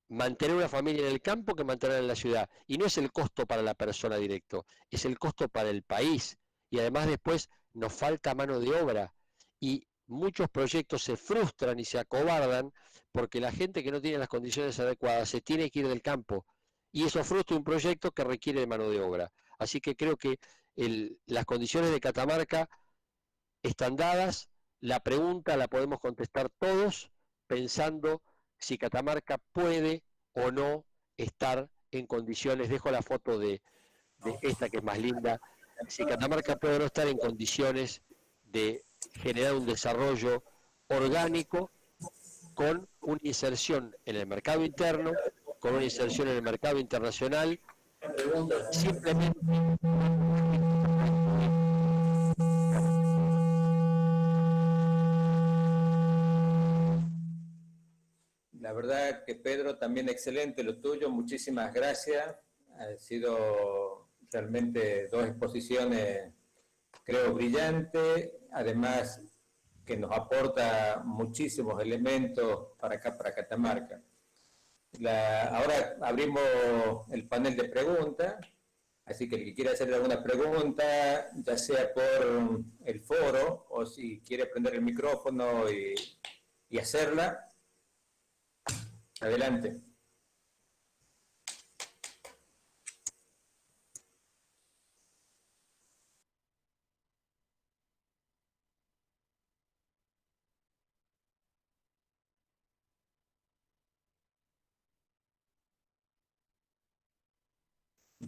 Mantener una familia en el campo que mantenerla en la ciudad. Y no es el costo para la persona directo, es el costo para el país. Y además después nos falta mano de obra. Y muchos proyectos se frustran y se acobardan porque la gente que no tiene las condiciones adecuadas se tiene que ir del campo. Y eso frustra un proyecto que requiere de mano de obra. Así que creo que las condiciones de Catamarca están dadas. La pregunta la podemos contestar todos pensando si Catamarca puede o no estar en condiciones. Dejo la foto de esta que es más linda. Si Catamarca puede o no estar en condiciones de generar un desarrollo orgánico con una inserción en el mercado interno, con una inserción en el mercado internacional, simplemente. La verdad que Pedro, también excelente lo tuyo, muchísimas gracias. Han sido realmente dos exposiciones, creo, brillantes, además que nos aporta muchísimos elementos para acá, para Catamarca. Ahora abrimos el panel de preguntas, así que el que quiera hacer alguna pregunta, ya sea por el foro o si quiere prender el micrófono y hacerla, adelante.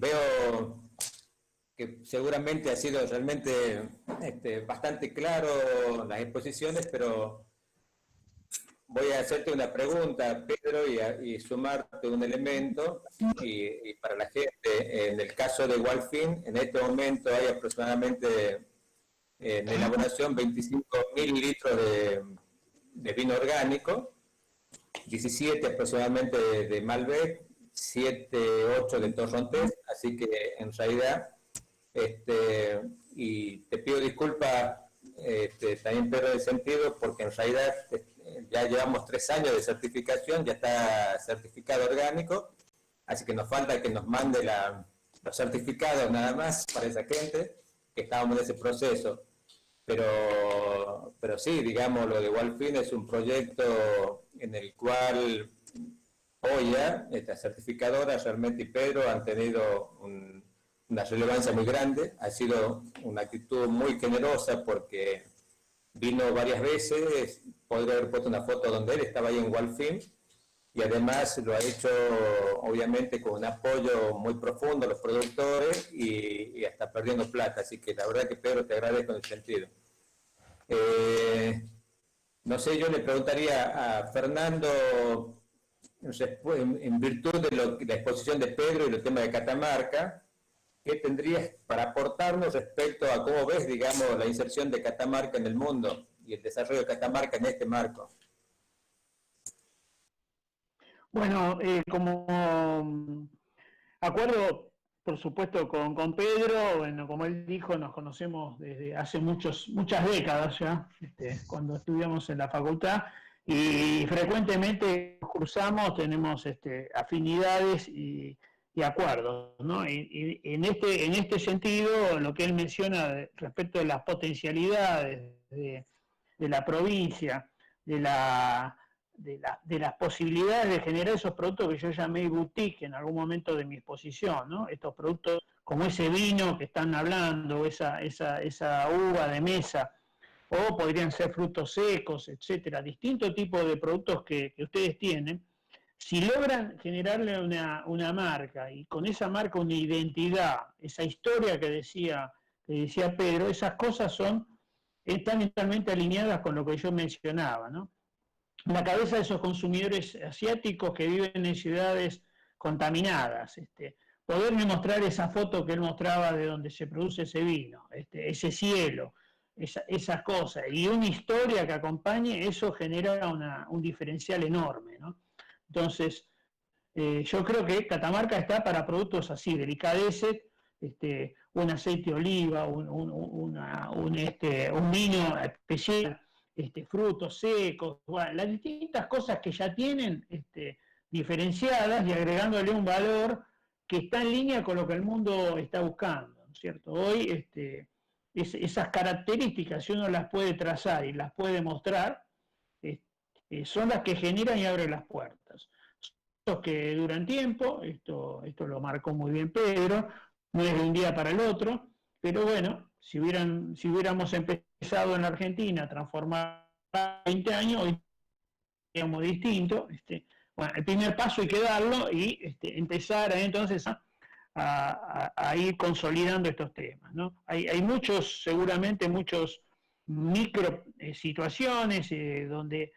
veo que seguramente ha sido realmente bastante claro las exposiciones, pero voy a hacerte una pregunta, Pedro, y sumarte un elemento, y para la gente, en el caso de Walfin, en este momento hay aproximadamente en elaboración 25.000 litros de vino orgánico, 17 aproximadamente de Malbec, 7, 8 de Torrontés, así que en realidad, y te pido disculpas también, Pedro, en el sentido, porque en realidad ya llevamos 3 años de certificación, ya está certificado orgánico, así que nos falta que nos mande los certificados nada más para esa gente, que estábamos en ese proceso. Pero sí, digamos, lo de Walfin es un proyecto en el cual Oya, esta certificadora, realmente, y Pedro han tenido una relevancia muy grande. Ha sido una actitud muy generosa porque vino varias veces, podría haber puesto una foto donde él estaba ahí en Walfin, y además lo ha hecho obviamente con un apoyo muy profundo a los productores y hasta perdiendo plata, así que la verdad que, Pedro, te agradezco en el sentido. No sé, yo le preguntaría a Fernando, en virtud de la exposición de Pedro y el tema de Catamarca, ¿qué tendrías para aportarnos respecto a cómo ves, digamos, la inserción de Catamarca en el mundo y el desarrollo de Catamarca en este marco? Bueno, como acuerdo, por supuesto, con Pedro, bueno, como él dijo, nos conocemos desde hace muchas décadas ya, cuando estudiamos en la facultad, y frecuentemente nos cruzamos, tenemos afinidades y acuerdos, ¿no? Y en este sentido, lo que él menciona respecto de las potencialidades de la provincia, de las posibilidades de generar esos productos que yo llamé boutique en algún momento de mi exposición, ¿no? Estos productos como ese vino que están hablando, esa uva de mesa, o podrían ser frutos secos, etcétera, distintos tipos de productos que ustedes tienen. Si logran generarle una marca, y con esa marca una identidad, esa historia que decía Pedro, esas cosas están totalmente alineadas con lo que yo mencionaba, ¿no? La cabeza de esos consumidores asiáticos que viven en ciudades contaminadas, poderme mostrar esa foto que él mostraba de donde se produce ese vino, ese cielo, esas cosas, y una historia que acompañe, eso genera un diferencial enorme, ¿no? Entonces, yo creo que Catamarca está para productos así, delicadeces, un aceite de oliva, un vino especial, frutos secos, bueno, las distintas cosas que ya tienen diferenciadas y agregándole un valor que está en línea con lo que el mundo está buscando, ¿no es cierto? Hoy esas características, si uno las puede trazar y las puede mostrar, son las que generan y abren las puertas. Esto que duran tiempo, esto lo marcó muy bien Pedro, no es de un día para el otro, pero bueno, si hubiéramos empezado en la Argentina a transformar 20 años, hoy seríamos distinto. Bueno, el primer paso hay que darlo y empezar entonces a ir consolidando estos temas, ¿no? Hay seguramente muchos micro situaciones donde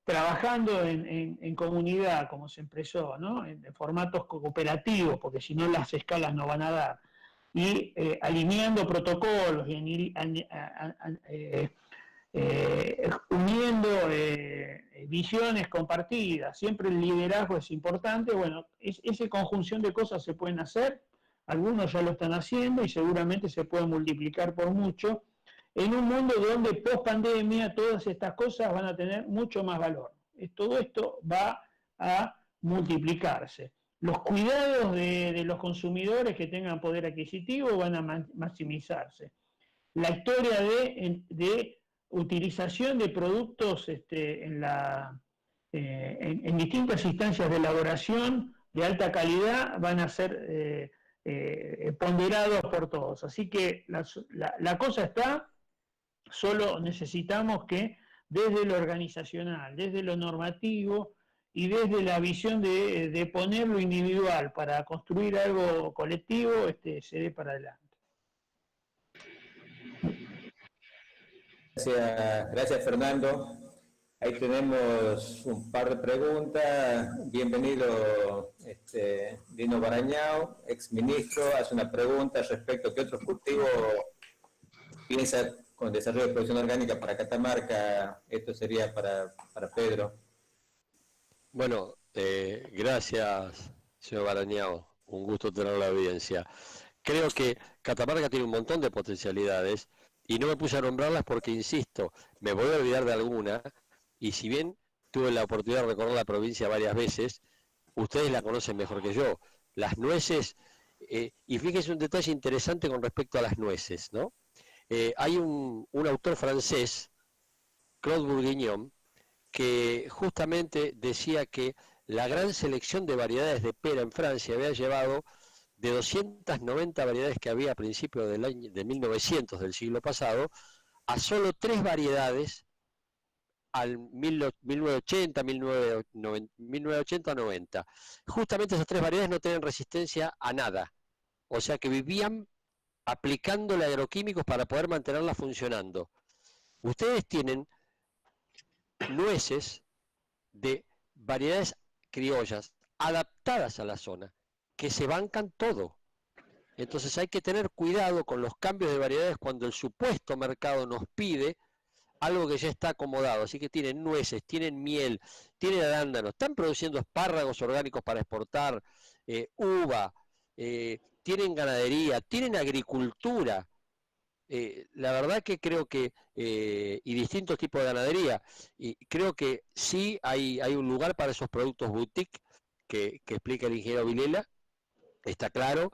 trabajando en comunidad, como se expresó, ¿no? En formatos cooperativos, porque si no las escalas no van a dar, y alineando protocolos, y uniendo visiones compartidas, siempre el liderazgo es importante. Bueno, esa conjunción de cosas se pueden hacer, algunos ya lo están haciendo y seguramente se pueden multiplicar por mucho, en un mundo donde post pandemia todas estas cosas van a tener mucho más valor. Todo esto va a multiplicarse. Los cuidados de los consumidores que tengan poder adquisitivo van a maximizarse. La historia de utilización de productos en distintas instancias de elaboración de alta calidad van a ser ponderados por todos. Así que la cosa está, solo necesitamos que desde lo organizacional, desde lo normativo y desde la visión de poner lo individual para construir algo colectivo, se dé para adelante. Gracias Fernando. Ahí tenemos un par de preguntas. Bienvenido Dino Barañao, exministro, hace una pregunta respecto a qué otro cultivo piensa con desarrollo de producción orgánica para Catamarca. Esto sería para Pedro. Bueno, gracias, señor Barañao. Un gusto tener la audiencia. Creo que Catamarca tiene un montón de potencialidades y no me puse a nombrarlas porque, insisto, me voy a olvidar de alguna, y si bien tuve la oportunidad de recorrer la provincia varias veces, ustedes la conocen mejor que yo. Las nueces, y fíjense un detalle interesante con respecto a las nueces, ¿no? Hay un autor francés, Claude Bourguignon, que justamente decía que la gran selección de variedades de pera en Francia había llevado de 290 variedades que había a principios de 1900 del siglo pasado, a solo 3 variedades al 1980, 1980-90. Justamente esas 3 variedades no tienen resistencia a nada, o sea que vivían aplicándole agroquímicos para poder mantenerlas funcionando. Ustedes tienen nueces de variedades criollas adaptadas a la zona, que se bancan todo. Entonces hay que tener cuidado con los cambios de variedades cuando el supuesto mercado nos pide algo que ya está acomodado. Así que tienen nueces, tienen miel, tienen arándanos, están produciendo espárragos orgánicos para exportar, uva, tienen ganadería, tienen agricultura. La verdad que creo que, y distintos tipos de ganadería, y creo que sí hay un lugar para esos productos boutique que explica el ingeniero Vilela, está claro,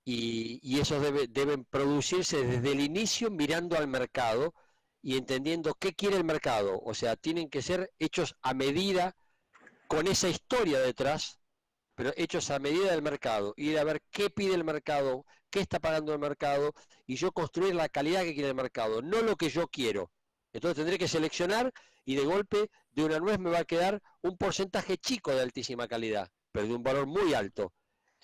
y esos deben producirse desde el inicio mirando al mercado y entendiendo qué quiere el mercado. O sea, tienen que ser hechos a medida, con esa historia detrás, pero hechos a medida del mercado, ir a ver qué pide el mercado, qué está pagando el mercado, y yo construir la calidad que quiere el mercado, no lo que yo quiero. Entonces tendré que seleccionar, y de golpe de una nuez me va a quedar un porcentaje chico de altísima calidad, pero de un valor muy alto.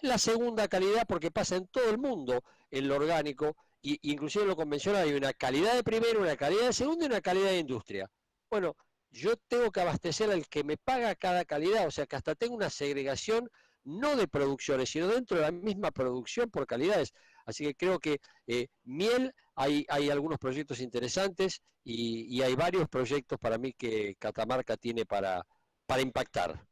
La segunda calidad, porque pasa en todo el mundo, en lo orgánico, y inclusive en lo convencional, hay una calidad de primera, una calidad de segunda y una calidad de industria. Bueno, yo tengo que abastecer al que me paga cada calidad, o sea que hasta tengo una segregación no de producciones, sino dentro de la misma producción por calidades. Así que creo que miel, hay algunos proyectos interesantes y hay varios proyectos para mí que Catamarca tiene para impactar.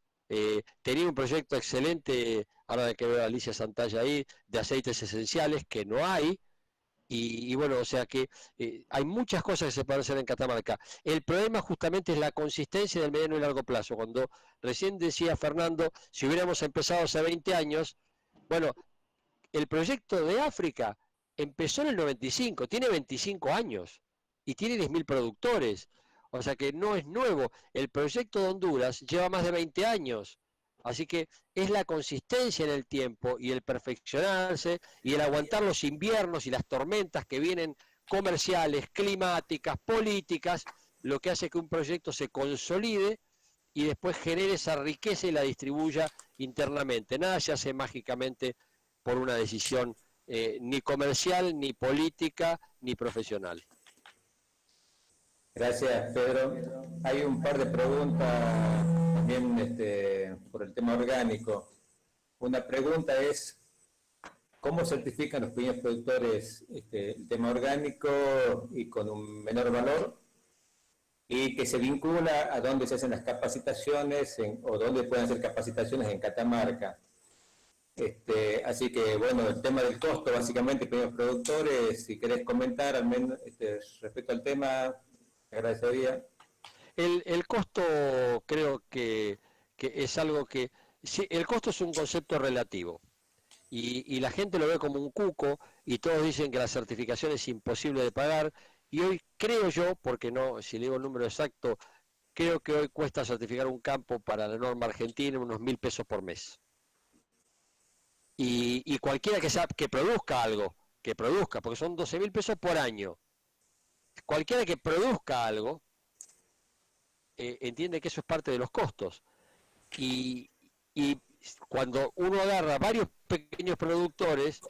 Tenía un proyecto excelente, ahora que veo a Alicia Santalla ahí, de aceites esenciales, que no hay, y bueno, o sea que hay muchas cosas que se pueden hacer en Catamarca. El problema justamente es la consistencia del mediano y largo plazo. Cuando recién decía Fernando, si hubiéramos empezado hace 20 años, bueno, el proyecto de África empezó en el 95, tiene 25 años y tiene 10.000 productores. O sea que no es nuevo. El proyecto de Honduras lleva más de 20 años. Así que es la consistencia en el tiempo y el perfeccionarse y el aguantar los inviernos y las tormentas que vienen comerciales, climáticas, políticas, lo que hace que un proyecto se consolide y después genere esa riqueza y la distribuya internamente. Nada se hace mágicamente por una decisión ni comercial, ni política, ni profesional. Gracias, Pedro. Hay un par de preguntas también por el tema orgánico. Una pregunta es, ¿cómo certifican los pequeños productores el tema orgánico y con un menor valor? Y que se vincula a dónde se hacen las capacitaciones o dónde pueden hacer capacitaciones en Catamarca. Así que, bueno, el tema del costo, básicamente, pequeños productores, si querés comentar al menos respecto al tema, agradecería. El costo creo que es algo que... Sí, el costo es un concepto relativo y la gente lo ve como un cuco y todos dicen que la certificación es imposible de pagar y hoy creo yo, porque no, si le digo el número exacto, creo que hoy cuesta certificar un campo para la norma argentina unos 1.000 pesos por mes. Y cualquiera que produzca algo, que produzca, porque son 12.000 pesos por año, cualquiera que produzca algo, entiende que eso es parte de los costos. y cuando uno agarra varios pequeños productores,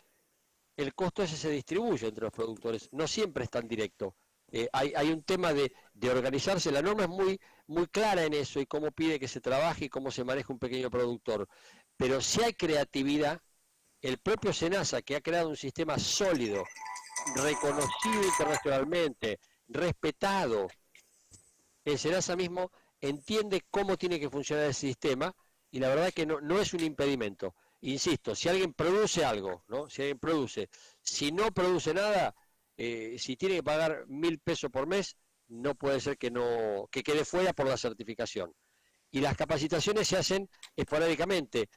el costo ese se distribuye entre los productores, no siempre es tan directo. Hay un tema de organizarse, la norma es muy clara en eso y cómo pide que se trabaje y cómo se maneja un pequeño productor. Pero si hay creatividad, el propio SENASA, que ha creado un sistema sólido, reconocido internacionalmente, respetado, el SENASA mismo entiende cómo tiene que funcionar el sistema y la verdad que no es un impedimento. Insisto, si alguien produce algo, ¿no? Si alguien produce, si no produce nada, si tiene que pagar 1.000 pesos por mes, no puede ser que quede fuera por la certificación. Y las capacitaciones se hacen esporádicamente.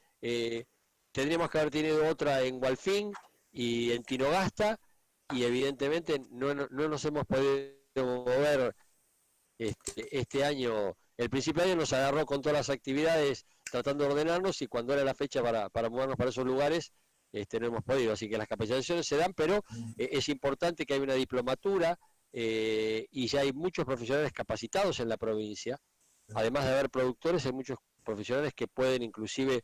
Tendríamos que haber tenido otra en Gualfín y en Tinogasta, y evidentemente no nos hemos podido mover este año. El principio de año nos agarró con todas las actividades tratando de ordenarnos, y cuando era la fecha para movernos para esos lugares, no hemos podido. Así que las capacitaciones se dan, pero es importante que haya una diplomatura, y ya hay muchos profesionales capacitados en la provincia. Además de haber productores, hay muchos profesionales que pueden inclusive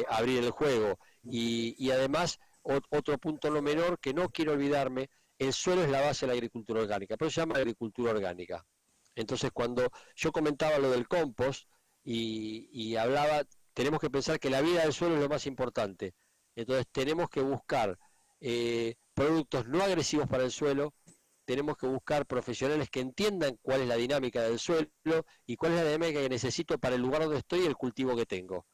abrir el juego. Y además, otro punto no menor que no quiero olvidarme, el suelo es la base de la agricultura orgánica, pero se llama agricultura orgánica. Entonces, cuando yo comentaba lo del compost y hablaba, tenemos que pensar que la vida del suelo es lo más importante. Entonces, tenemos que buscar productos no agresivos para el suelo, tenemos que buscar profesionales que entiendan cuál es la dinámica del suelo y cuál es la dinámica que necesito para el lugar donde estoy y el cultivo que tengo.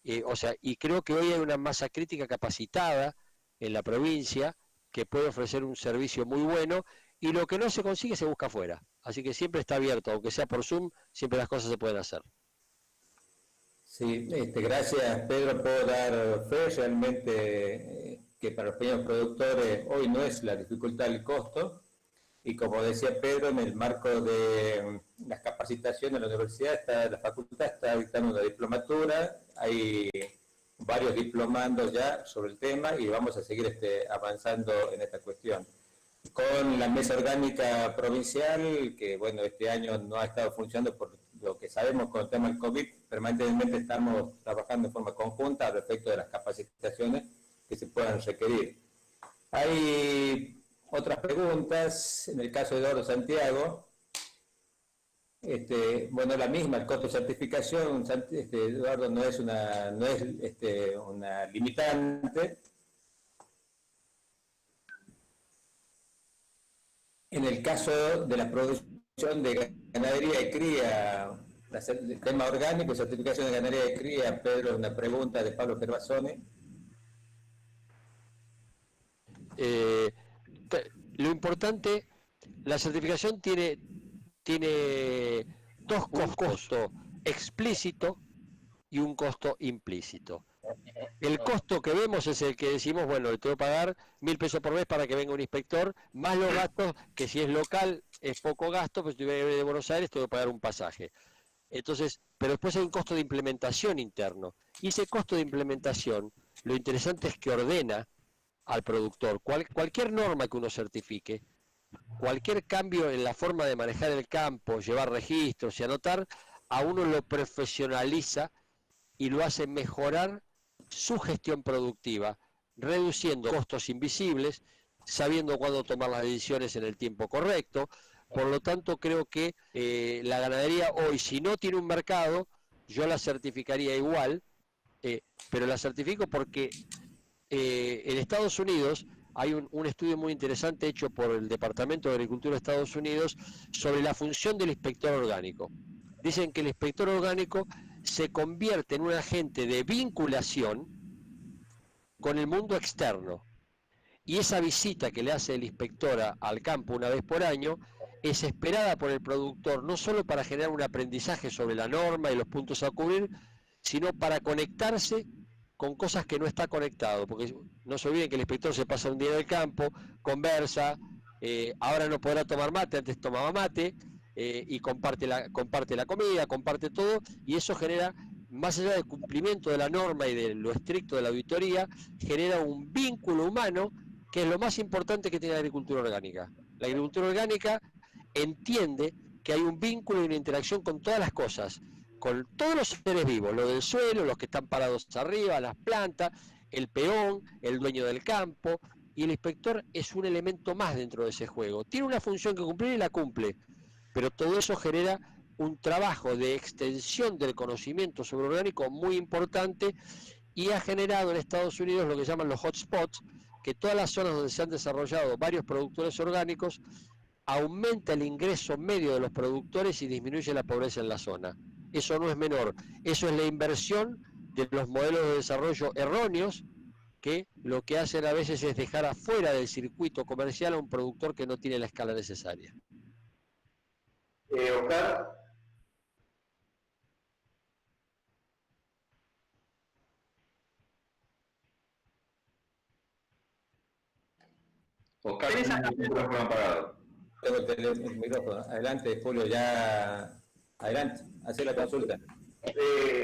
Y creo que hoy hay una masa crítica capacitada en la provincia que puede ofrecer un servicio muy bueno, y lo que no se consigue se busca afuera. Así que siempre está abierto, aunque sea por Zoom, siempre las cosas se pueden hacer. Sí, gracias Pedro, puedo dar fe realmente que para los pequeños productores hoy no es la dificultad el costo, y como decía Pedro, en el marco de las capacitaciones, la universidad, la facultad está dictando una diplomatura, hay varios diplomandos ya sobre el tema y vamos a seguir avanzando en esta cuestión. Con la mesa orgánica provincial, que bueno, este año no ha estado funcionando por lo que sabemos con el tema del COVID, permanentemente estamos trabajando en forma conjunta al respecto de las capacitaciones que se puedan requerir. Hay otras preguntas, en el caso de Eduardo Santiago, bueno, la misma, el costo de certificación, Eduardo, no es una limitante. En el caso de la producción de ganadería y cría, el tema orgánico, certificación de ganadería y cría, Pedro, una pregunta de Pablo Gervasoni. Lo importante, la certificación tiene dos costos, explícito y un costo implícito. El costo que vemos es el que decimos, bueno, le tengo que pagar 1.000 pesos por mes para que venga un inspector, más los gastos, que si es local es poco gasto, pues si viene de Buenos Aires tengo que pagar un pasaje. Entonces, pero después hay un costo de implementación interno, y ese costo de implementación, lo interesante es que ordena al productor. Cualquier norma que uno certifique, cualquier cambio en la forma de manejar el campo, llevar registros y anotar, a uno lo profesionaliza y lo hace mejorar su gestión productiva, reduciendo costos invisibles, sabiendo cuándo tomar las decisiones en el tiempo correcto. Por lo tanto, creo que la ganadería hoy, si no tiene un mercado, yo la certificaría igual, pero la certifico porque en Estados Unidos hay un estudio muy interesante hecho por el Departamento de Agricultura de Estados Unidos sobre la función del inspector orgánico. Dicen que el inspector orgánico se convierte en un agente de vinculación con el mundo externo, y esa visita que le hace el inspector al campo una vez por año es esperada por el productor, no solo para generar un aprendizaje sobre la norma y los puntos a cubrir, sino para conectarse con cosas que no está conectado, porque no se olviden que el inspector se pasa un día en el campo, conversa, ahora no podrá tomar mate, antes tomaba mate, y comparte la comida, comparte todo, y eso genera, más allá del cumplimiento de la norma y de lo estricto de la auditoría, genera un vínculo humano que es lo más importante que tiene la agricultura orgánica. La agricultura orgánica entiende que hay un vínculo y una interacción con todas las cosas, con todos los seres vivos, los del suelo, los que están parados arriba, las plantas, el peón, el dueño del campo, y el inspector es un elemento más dentro de ese juego. Tiene una función que cumplir y la cumple, pero todo eso genera un trabajo de extensión del conocimiento sobre orgánico muy importante y ha generado en Estados Unidos lo que llaman los hotspots, que todas las zonas donde se han desarrollado varios productores orgánicos, aumenta el ingreso medio de los productores y disminuye la pobreza en la zona. Eso no es menor, eso es la inversión de los modelos de desarrollo erróneos que lo que hacen a veces es dejar afuera del circuito comercial a un productor que no tiene la escala necesaria. Oscar. Oscar, el micrófono apagado. Tengo el micrófono. Adelante, Julio, ya. Adelante, hace la consulta.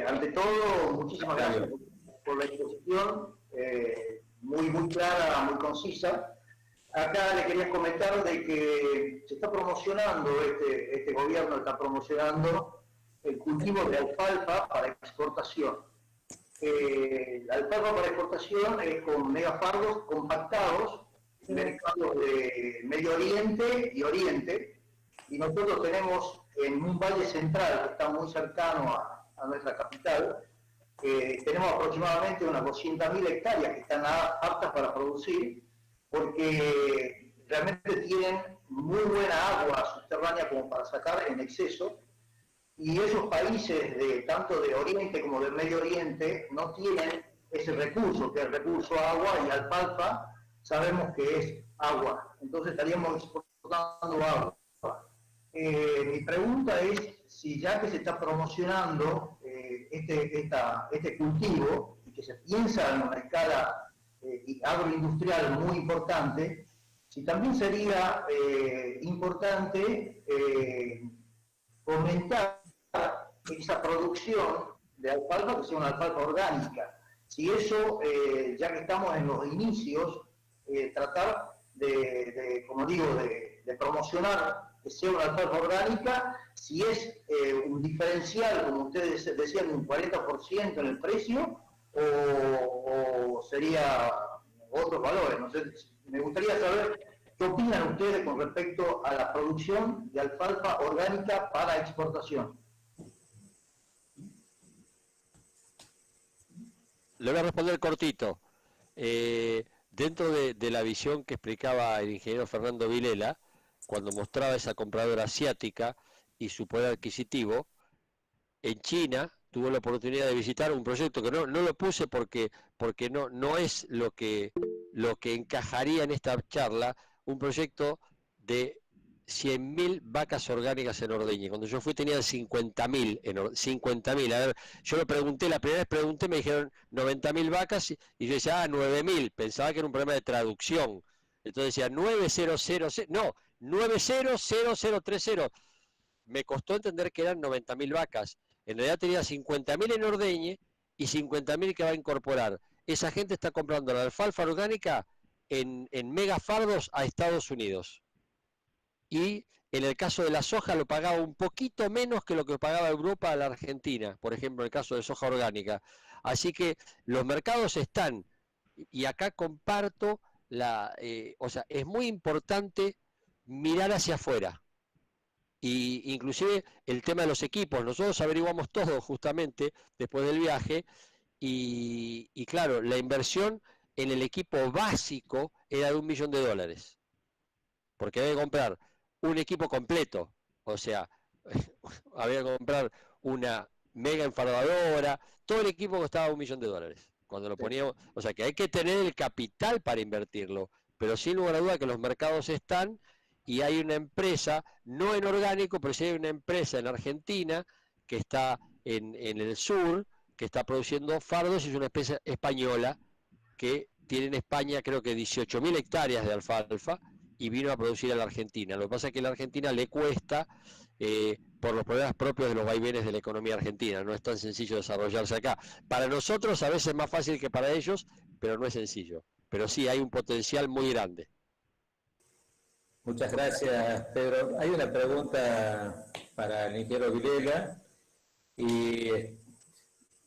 Ante todo, muchísimas gracias por la exposición, muy clara, muy concisa. Acá le quería comentar de que se está promocionando, este gobierno está promocionando el cultivo de alfalfa para exportación. La alfalfa para exportación es con megafardos compactados, mercados de Medio Oriente y Oriente, y nosotros tenemos en un valle central que está muy cercano a nuestra capital, tenemos aproximadamente unas 200.000 hectáreas que están aptas para producir, porque realmente tienen muy buena agua subterránea como para sacar en exceso, y esos países tanto de Oriente como del Medio Oriente no tienen ese recurso, que es el recurso agua, y alfalfa sabemos que es agua, entonces estaríamos exportando agua. Mi pregunta es si ya que se está promocionando este cultivo y que se piensa en una escala agroindustrial muy importante, si también sería importante fomentar esa producción de alfalfa, que sea una alfalfa orgánica. Si eso, ya que estamos en los inicios, tratar como digo, de promocionar que sea una alfalfa orgánica, si es un diferencial, como ustedes decían, un 40% en el precio, o sería otros valores. No sé, me gustaría saber qué opinan ustedes con respecto a la producción de alfalfa orgánica para exportación. Le voy a responder cortito. Dentro de la visión que explicaba el ingeniero Fernando Vilela, cuando mostraba esa compradora asiática y su poder adquisitivo, en China tuve la oportunidad de visitar un proyecto que no lo puse porque no es lo que encajaría en esta charla, un proyecto de 100.000 vacas orgánicas en ordeñe. Cuando yo fui tenían 50.000, 50.000. A ver, yo lo pregunté, la primera vez pregunté, me dijeron 90.000 vacas, y yo decía, 9.000, pensaba que era un problema de traducción. Entonces decía 9.000, no, 9.00030. Me costó entender que eran 90.000 vacas. En realidad tenía 50.000 en ordeñe y 50.000 que va a incorporar. Esa gente está comprando la alfalfa orgánica en megafardos a Estados Unidos. Y en el caso de la soja lo pagaba un poquito menos que lo que pagaba Europa a la Argentina, por ejemplo, en el caso de soja orgánica. Así que los mercados están, y acá comparto o sea, es muy importante mirar hacia afuera. Y inclusive el tema de los equipos, nosotros averiguamos todo justamente después del viaje, y claro, la inversión en el equipo básico era de $1 millón, porque había que comprar un equipo completo, o sea, había que comprar una mega enfardadora, todo el equipo costaba $1 millón. Cuando lo poníamos, o sea que hay que tener el capital para invertirlo, pero sin lugar a duda que los mercados están, y hay una empresa, no en orgánico, pero sí hay una empresa en Argentina que está en el sur, que está produciendo fardos, y es una empresa española que tiene en España creo que 18.000 hectáreas de alfalfa, y vino a producir a la Argentina. Lo que pasa es que a la Argentina le cuesta, por los problemas propios de los vaivenes de la economía argentina, no es tan sencillo desarrollarse acá. Para nosotros a veces es más fácil que para ellos, pero no es sencillo. Pero sí, hay un potencial muy grande. Muchas gracias, Pedro. Hay una pregunta para el ingeniero Vilela.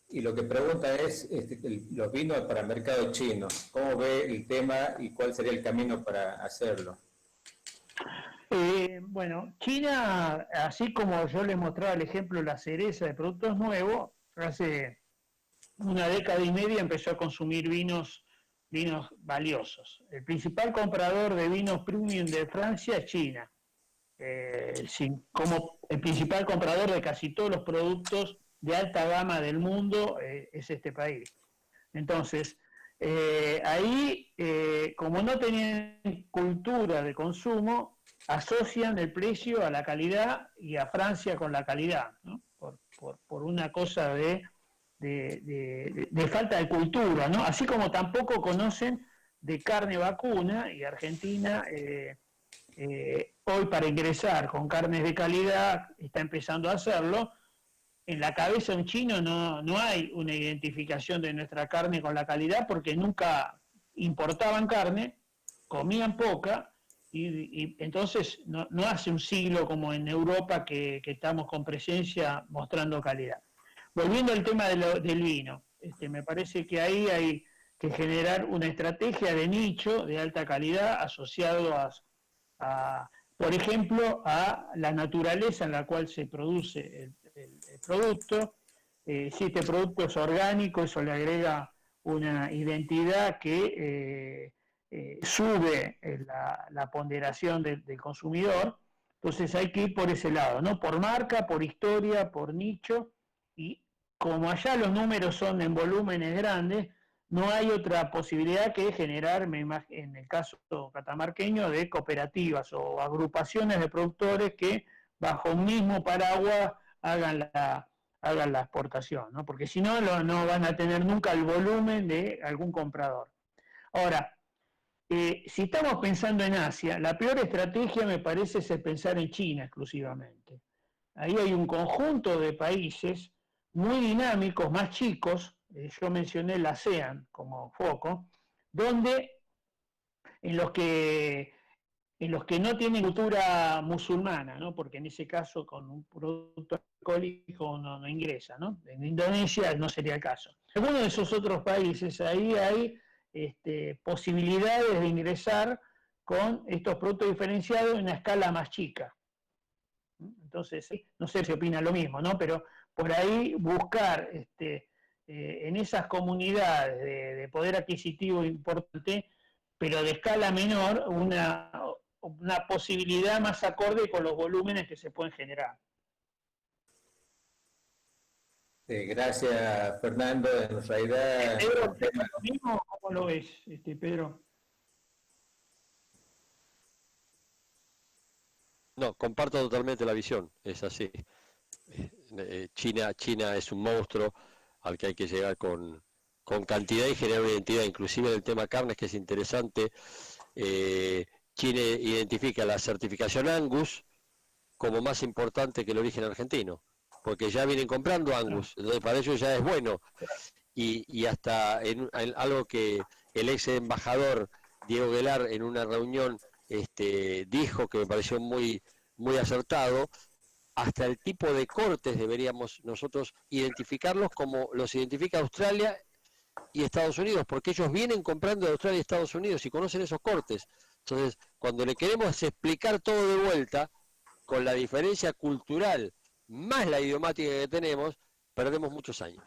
Y lo que pregunta es los vinos para el mercado chino. ¿Cómo ve el tema y cuál sería el camino para hacerlo? Bueno, China, así como yo les mostraba el ejemplo de la cereza de productos nuevos, hace una década y media empezó a consumir vinos valiosos. El principal comprador de vinos premium de Francia es China, como el principal comprador de casi todos los productos de alta gama del mundo es este país. Entonces, ahí, como no tenían cultura de consumo, asocian el precio a la calidad y a Francia con la calidad, ¿no? por una cosa de falta de cultura, ¿no? Así como tampoco conocen de carne vacuna, y Argentina hoy para ingresar con carnes de calidad está empezando a hacerlo. En la cabeza de un chino no hay una identificación de nuestra carne con la calidad, porque nunca importaban carne, comían poca, y entonces no hace un siglo como en Europa que estamos con presencia mostrando calidad. Volviendo al tema del vino, me parece que ahí hay que generar una estrategia de nicho de alta calidad asociado por ejemplo, a la naturaleza en la cual se produce el producto. Si este producto es orgánico, eso le agrega una identidad que sube la ponderación del consumidor. Entonces hay que ir por ese lado, ¿no? Por marca, por historia, por nicho, y como allá los números son en volúmenes grandes, no hay otra posibilidad que generar, en el caso catamarqueño, de cooperativas o agrupaciones de productores que bajo un mismo paraguas hagan la exportación, ¿no? Porque si no, no van a tener nunca el volumen de algún comprador. Ahora, si estamos pensando en Asia, la peor estrategia me parece es pensar en China exclusivamente. Ahí hay un conjunto de países muy dinámicos, más chicos, yo mencioné la ASEAN como foco, en los que no tienen cultura musulmana, ¿no? Porque en ese caso con un producto alcohólico no ingresa, ¿no? En Indonesia no sería el caso. En algunos de esos otros países ahí hay posibilidades de ingresar con estos productos diferenciados en una escala más chica. Entonces, no sé si opina lo mismo, ¿no? Pero por ahí buscar en esas comunidades de poder adquisitivo importante, pero de escala menor, una posibilidad más acorde con los volúmenes que se pueden generar. Gracias, Fernando. En realidad... Pedro, ¿lo mismo? ¿Cómo lo ves, Pedro? No, comparto totalmente la visión, es así. China es un monstruo al que hay que llegar con cantidad y generar una identidad, inclusive en el tema carnes, que es interesante. China identifica la certificación Angus como más importante que el origen argentino, porque ya vienen comprando Angus, entonces para ellos ya es bueno. Y hasta en algo que el ex embajador Diego Guelar en una reunión dijo, que me pareció muy, muy acertado, hasta el tipo de cortes deberíamos nosotros identificarlos como los identifica Australia y Estados Unidos, porque ellos vienen comprando de Australia y Estados Unidos y conocen esos cortes. Entonces, cuando le queremos explicar todo de vuelta, con la diferencia cultural más la idiomática que tenemos, perdemos muchos años.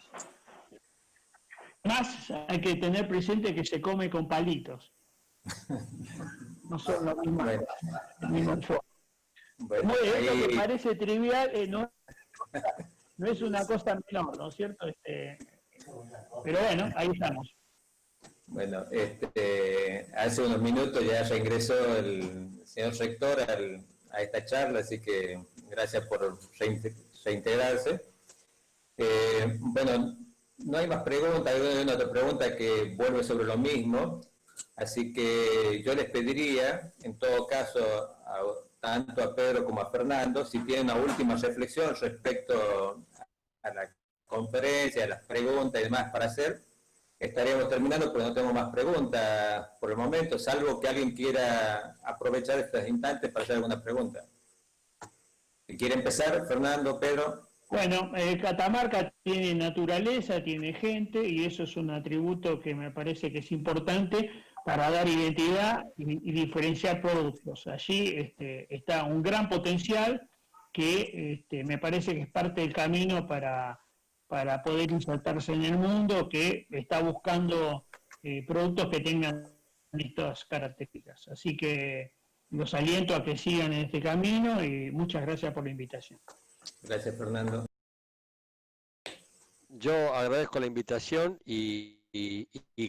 Más hay que tener presente que se come con palitos. No son lo mismo. Bueno, esto que parece trivial no es una cosa menor, ¿no es cierto? Pero bueno, ahí estamos. Bueno, hace unos minutos ya ingresó el señor rector a esta charla, así que gracias por reintegrarse. Bueno, no hay más preguntas, hay una otra pregunta que vuelve sobre lo mismo, así que yo les pediría, en todo caso, tanto a Pedro como a Fernando, si tienen una última reflexión respecto a la conferencia, a las preguntas y demás para hacer. Estaríamos terminando porque no tengo más preguntas por el momento, salvo que alguien quiera aprovechar estos instantes para hacer alguna pregunta. ¿Quiere empezar, Fernando, Pedro? Bueno, Catamarca tiene naturaleza, tiene gente, y eso es un atributo que me parece que es importante para dar identidad y diferenciar productos. Allí está un gran potencial que me parece que es parte del camino para poder insertarse en el mundo, que está buscando productos que tengan estas características. Así que los aliento a que sigan en este camino y muchas gracias por la invitación. Gracias, Fernando. Yo agradezco la invitación y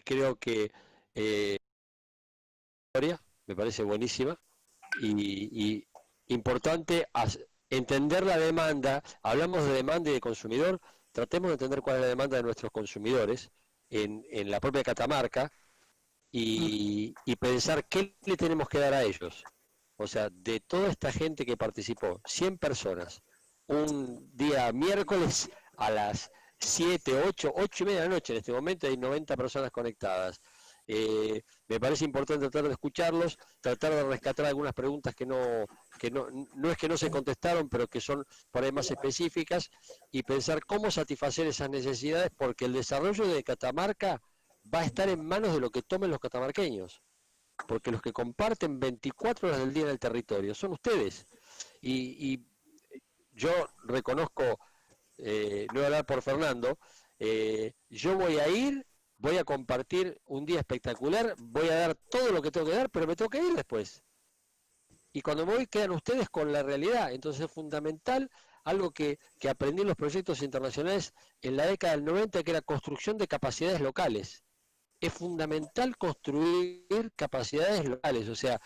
creo que me parece buenísima y importante entender la demanda. Hablamos de demanda y de consumidor, tratemos de entender cuál es la demanda de nuestros consumidores en la propia Catamarca y pensar qué le tenemos que dar a ellos. O sea, de toda esta gente que participó, 100 personas, un día miércoles a las 7, 8 y media de la noche, en este momento hay 90 personas conectadas. Me parece importante tratar de escucharlos, tratar de rescatar algunas preguntas que no es que no se contestaron, pero que son por ahí más específicas, y pensar cómo satisfacer esas necesidades, porque el desarrollo de Catamarca va a estar en manos de lo que tomen los catamarqueños, porque los que comparten 24 horas del día en el territorio son ustedes. Y yo reconozco, no voy a hablar por Fernando, yo voy a ir, voy a compartir un día espectacular, voy a dar todo lo que tengo que dar, pero me tengo que ir después. Y cuando me voy quedan ustedes con la realidad. Entonces es fundamental algo que aprendí en los proyectos internacionales en la década del 90, que era construcción de capacidades locales. Es fundamental construir capacidades locales, o sea,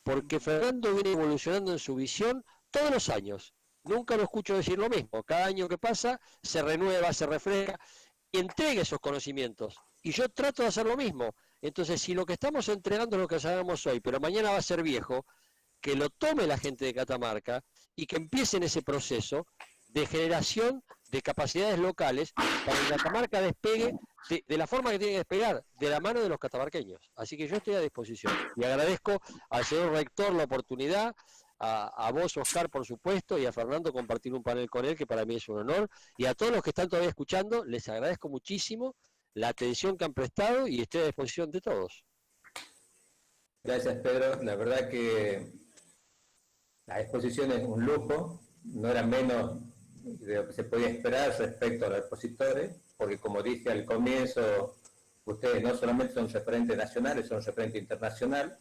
porque Fernando viene evolucionando en su visión todos los años. Nunca lo escucho decir lo mismo. Cada año que pasa se renueva, se refresca y entrega esos conocimientos. Y yo trato de hacer lo mismo. Entonces, si lo que estamos entregando es lo que sabemos hoy, pero mañana va a ser viejo, que lo tome la gente de Catamarca y que empiece en ese proceso de generación de capacidades locales para que Catamarca despegue de la forma que tiene que despegar, de la mano de los catamarqueños. Así que yo estoy a disposición. Y agradezco al señor rector la oportunidad, a vos, Oscar, por supuesto, y a Fernando compartir un panel con él, que para mí es un honor. Y a todos los que están todavía escuchando, les agradezco muchísimo la atención que han prestado y estoy a disposición de todos. Gracias, Pedro. La verdad que la exposición es un lujo, no era menos de lo que se podía esperar respecto a los expositores, porque como dije al comienzo, ustedes no solamente son referentes nacionales, son referentes internacional,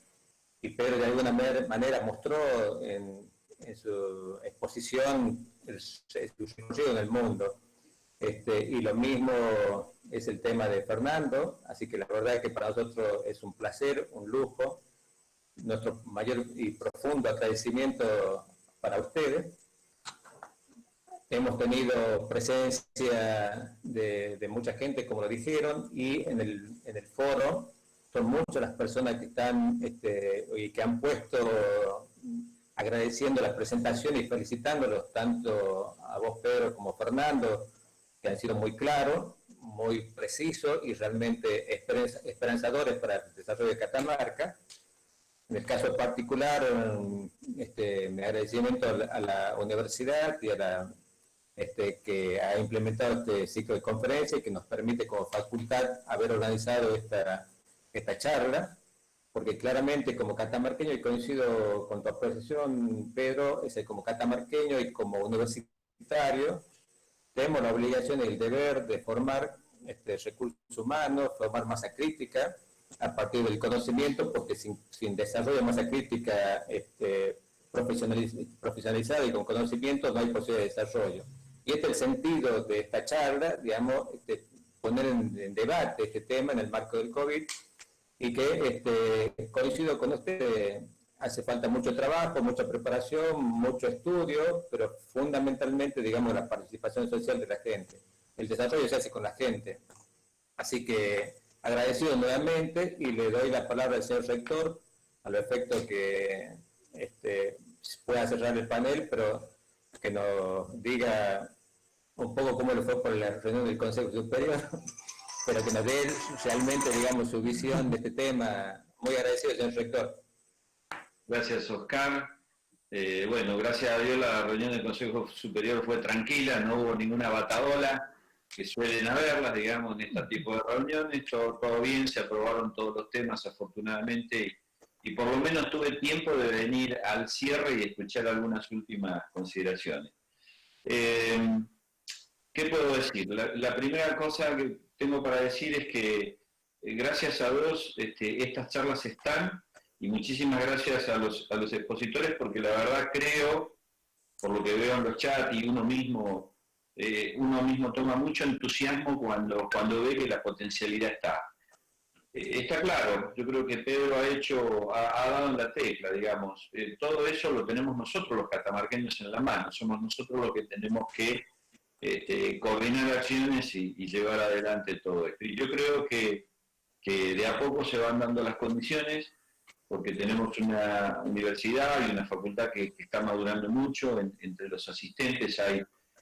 y Pedro de alguna manera mostró en su exposición su recorrido en el mundo. Y lo mismo es el tema de Fernando, así que la verdad es que para nosotros es un placer, un lujo, nuestro mayor y profundo agradecimiento para ustedes. Hemos tenido presencia de mucha gente, como lo dijeron, y en el foro son muchas las personas que están y que han puesto agradeciendo la presentación y felicitándolos tanto a vos, Pedro, como Fernando, que han sido muy claros, muy precisos y realmente esperanzadores para el desarrollo de Catamarca. En el caso particular, mi agradecimiento a la universidad y a la que ha implementado este ciclo de conferencias y que nos permite como facultad haber organizado esta charla, porque claramente como catamarqueño, y coincido con tu apreciación, Pedro, como catamarqueño y como universitario, tenemos la obligación y el deber de formar recursos humanos, formar masa crítica a partir del conocimiento, porque sin desarrollo de masa crítica profesionalizada y con conocimiento no hay posibilidad de desarrollo. Y este es el sentido de esta charla, digamos, poner en debate este tema en el marco del COVID, y que coincido con usted, hace falta mucho trabajo, mucha preparación, mucho estudio, pero fundamentalmente, digamos, la participación social de la gente. El desarrollo se hace con la gente. Así que agradecido nuevamente y le doy la palabra al señor rector, al efecto que pueda cerrar el panel, pero que nos diga un poco cómo le fue por la reunión del Consejo Superior, pero que nos dé realmente, digamos, su visión de este tema. Muy agradecido, señor rector. Gracias, Oscar. Bueno, gracias a Dios la reunión del Consejo Superior fue tranquila, no hubo ninguna bataola, que suelen haberlas, digamos, en este tipo de reuniones, todo bien, se aprobaron todos los temas afortunadamente y por lo menos tuve tiempo de venir al cierre y escuchar algunas últimas consideraciones. ¿Qué puedo decir? La primera cosa que tengo para decir es que gracias a Dios estas charlas están y muchísimas gracias a los expositores porque la verdad creo, por lo que veo en los chats y uno mismo toma mucho entusiasmo cuando ve que la potencialidad está. Está claro, yo creo que Pedro ha dado en la tecla, digamos. Todo eso lo tenemos nosotros los catamarqueños en la mano, somos nosotros los que tenemos que coordinar acciones y llevar adelante todo esto. Y yo creo que de a poco se van dando las condiciones, porque tenemos una universidad y una facultad que está madurando mucho, entre los asistentes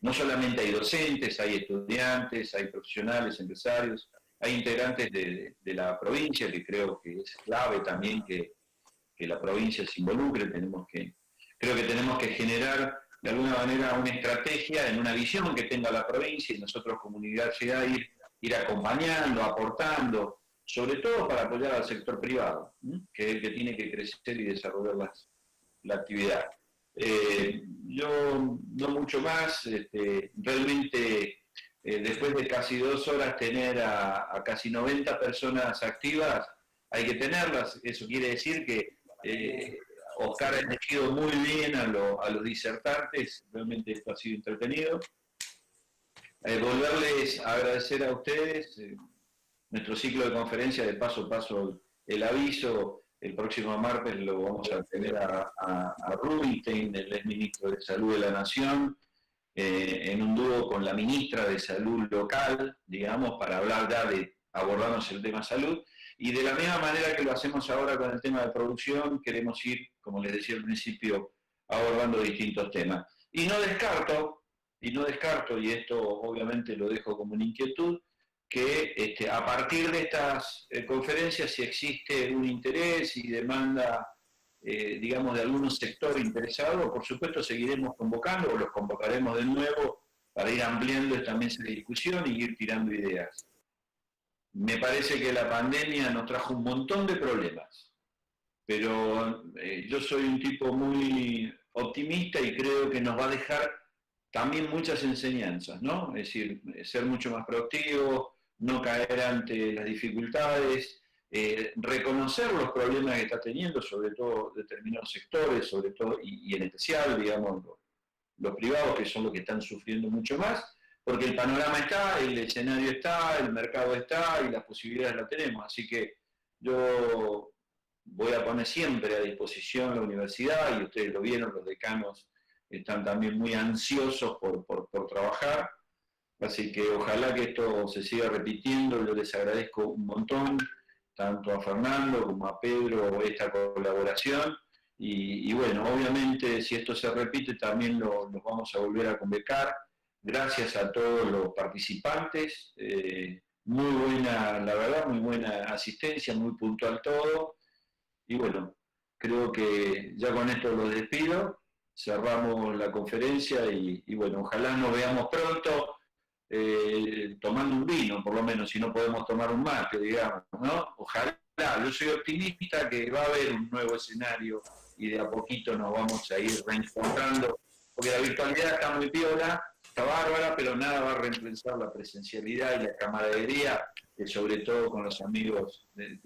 no solamente hay docentes, hay estudiantes, hay profesionales, empresarios, hay integrantes de la provincia, que creo que es clave también que la provincia se involucre, creo que tenemos que generar de alguna manera una estrategia en una visión que tenga la provincia y nosotros como universidad ir acompañando, aportando, sobre todo para apoyar al sector privado, que es el que tiene que crecer y desarrollar la actividad. Yo no mucho más, realmente después de casi 2 horas tener a casi 90 personas activas, hay que tenerlas, eso quiere decir que Oscar ha elegido muy bien a los disertantes, realmente esto ha sido entretenido. Volverles a agradecer a ustedes, nuestro ciclo de conferencias de paso a paso, el aviso, el próximo martes lo vamos a tener a Rubinstein, el exministro de Salud de la Nación, en un dúo con la ministra de Salud local, digamos, para hablar ya abordarnos el tema salud, y de la misma manera que lo hacemos ahora con el tema de producción, queremos ir, como les decía al principio, abordando distintos temas. Y no descarto, y esto obviamente lo dejo como una inquietud, que a partir de estas conferencias, si existe un interés y demanda, digamos, de algún sector interesado, por supuesto seguiremos convocando o los convocaremos de nuevo para ir ampliando esta mesa de discusión y ir tirando ideas. Me parece que la pandemia nos trajo un montón de problemas, pero yo soy un tipo muy optimista y creo que nos va a dejar también muchas enseñanzas, ¿no? Es decir, ser mucho más productivo, no caer ante las dificultades, reconocer los problemas que está teniendo, sobre todo determinados sectores, sobre todo y en especial, digamos, los privados, que son los que están sufriendo mucho más, porque el panorama está, el escenario está, el mercado está y las posibilidades las tenemos. Así que yo voy a poner siempre a disposición la universidad, y ustedes lo vieron, los decanos están también muy ansiosos por trabajar. Así que ojalá que esto se siga repitiendo, yo les agradezco un montón, tanto a Fernando como a Pedro, esta colaboración, y bueno, obviamente si esto se repite también los vamos a volver a convocar. Gracias a todos los participantes, muy buena, la verdad, muy buena asistencia, muy puntual todo, y bueno, creo que ya con esto los despido, cerramos la conferencia y bueno, ojalá nos veamos pronto. Tomando un vino, por lo menos, si no podemos tomar un mate, digamos, ¿no? Ojalá, yo soy optimista que va a haber un nuevo escenario y de a poquito nos vamos a ir reencontrando, porque la virtualidad está muy piola, está bárbara, pero nada va a reemplazar la presencialidad y la camaradería, que sobre todo con los amigos del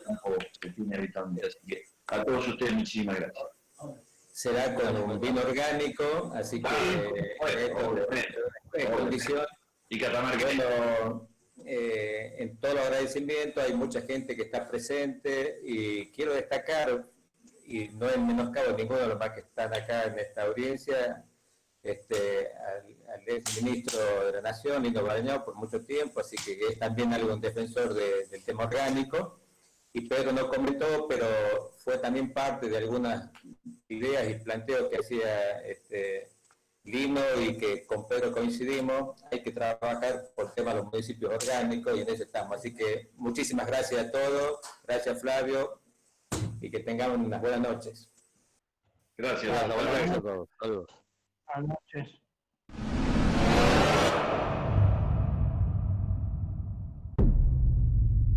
campo que tiene habitualmente. Así que a todos ustedes muchísimas gracias. Será con un vino orgánico, así que en condición. Y Catamarca. Bueno, en todo el agradecimiento hay mucha gente que está presente y quiero destacar, y no en menoscabo ninguno de los más que están acá en esta audiencia, al ex ministro de la Nación, Lino Barañao, por mucho tiempo, así que es también algún defensor del tema orgánico. Y Pedro no comentó, pero fue también parte de algunas ideas y planteos que hacía Lino y que con Pedro coincidimos. Hay que trabajar por el tema de los municipios orgánicos y en eso estamos. Así que muchísimas gracias a todos, gracias Flavio y que tengamos unas buenas noches. Gracias. Buenas noches a todos. Saludos. Buenas noches.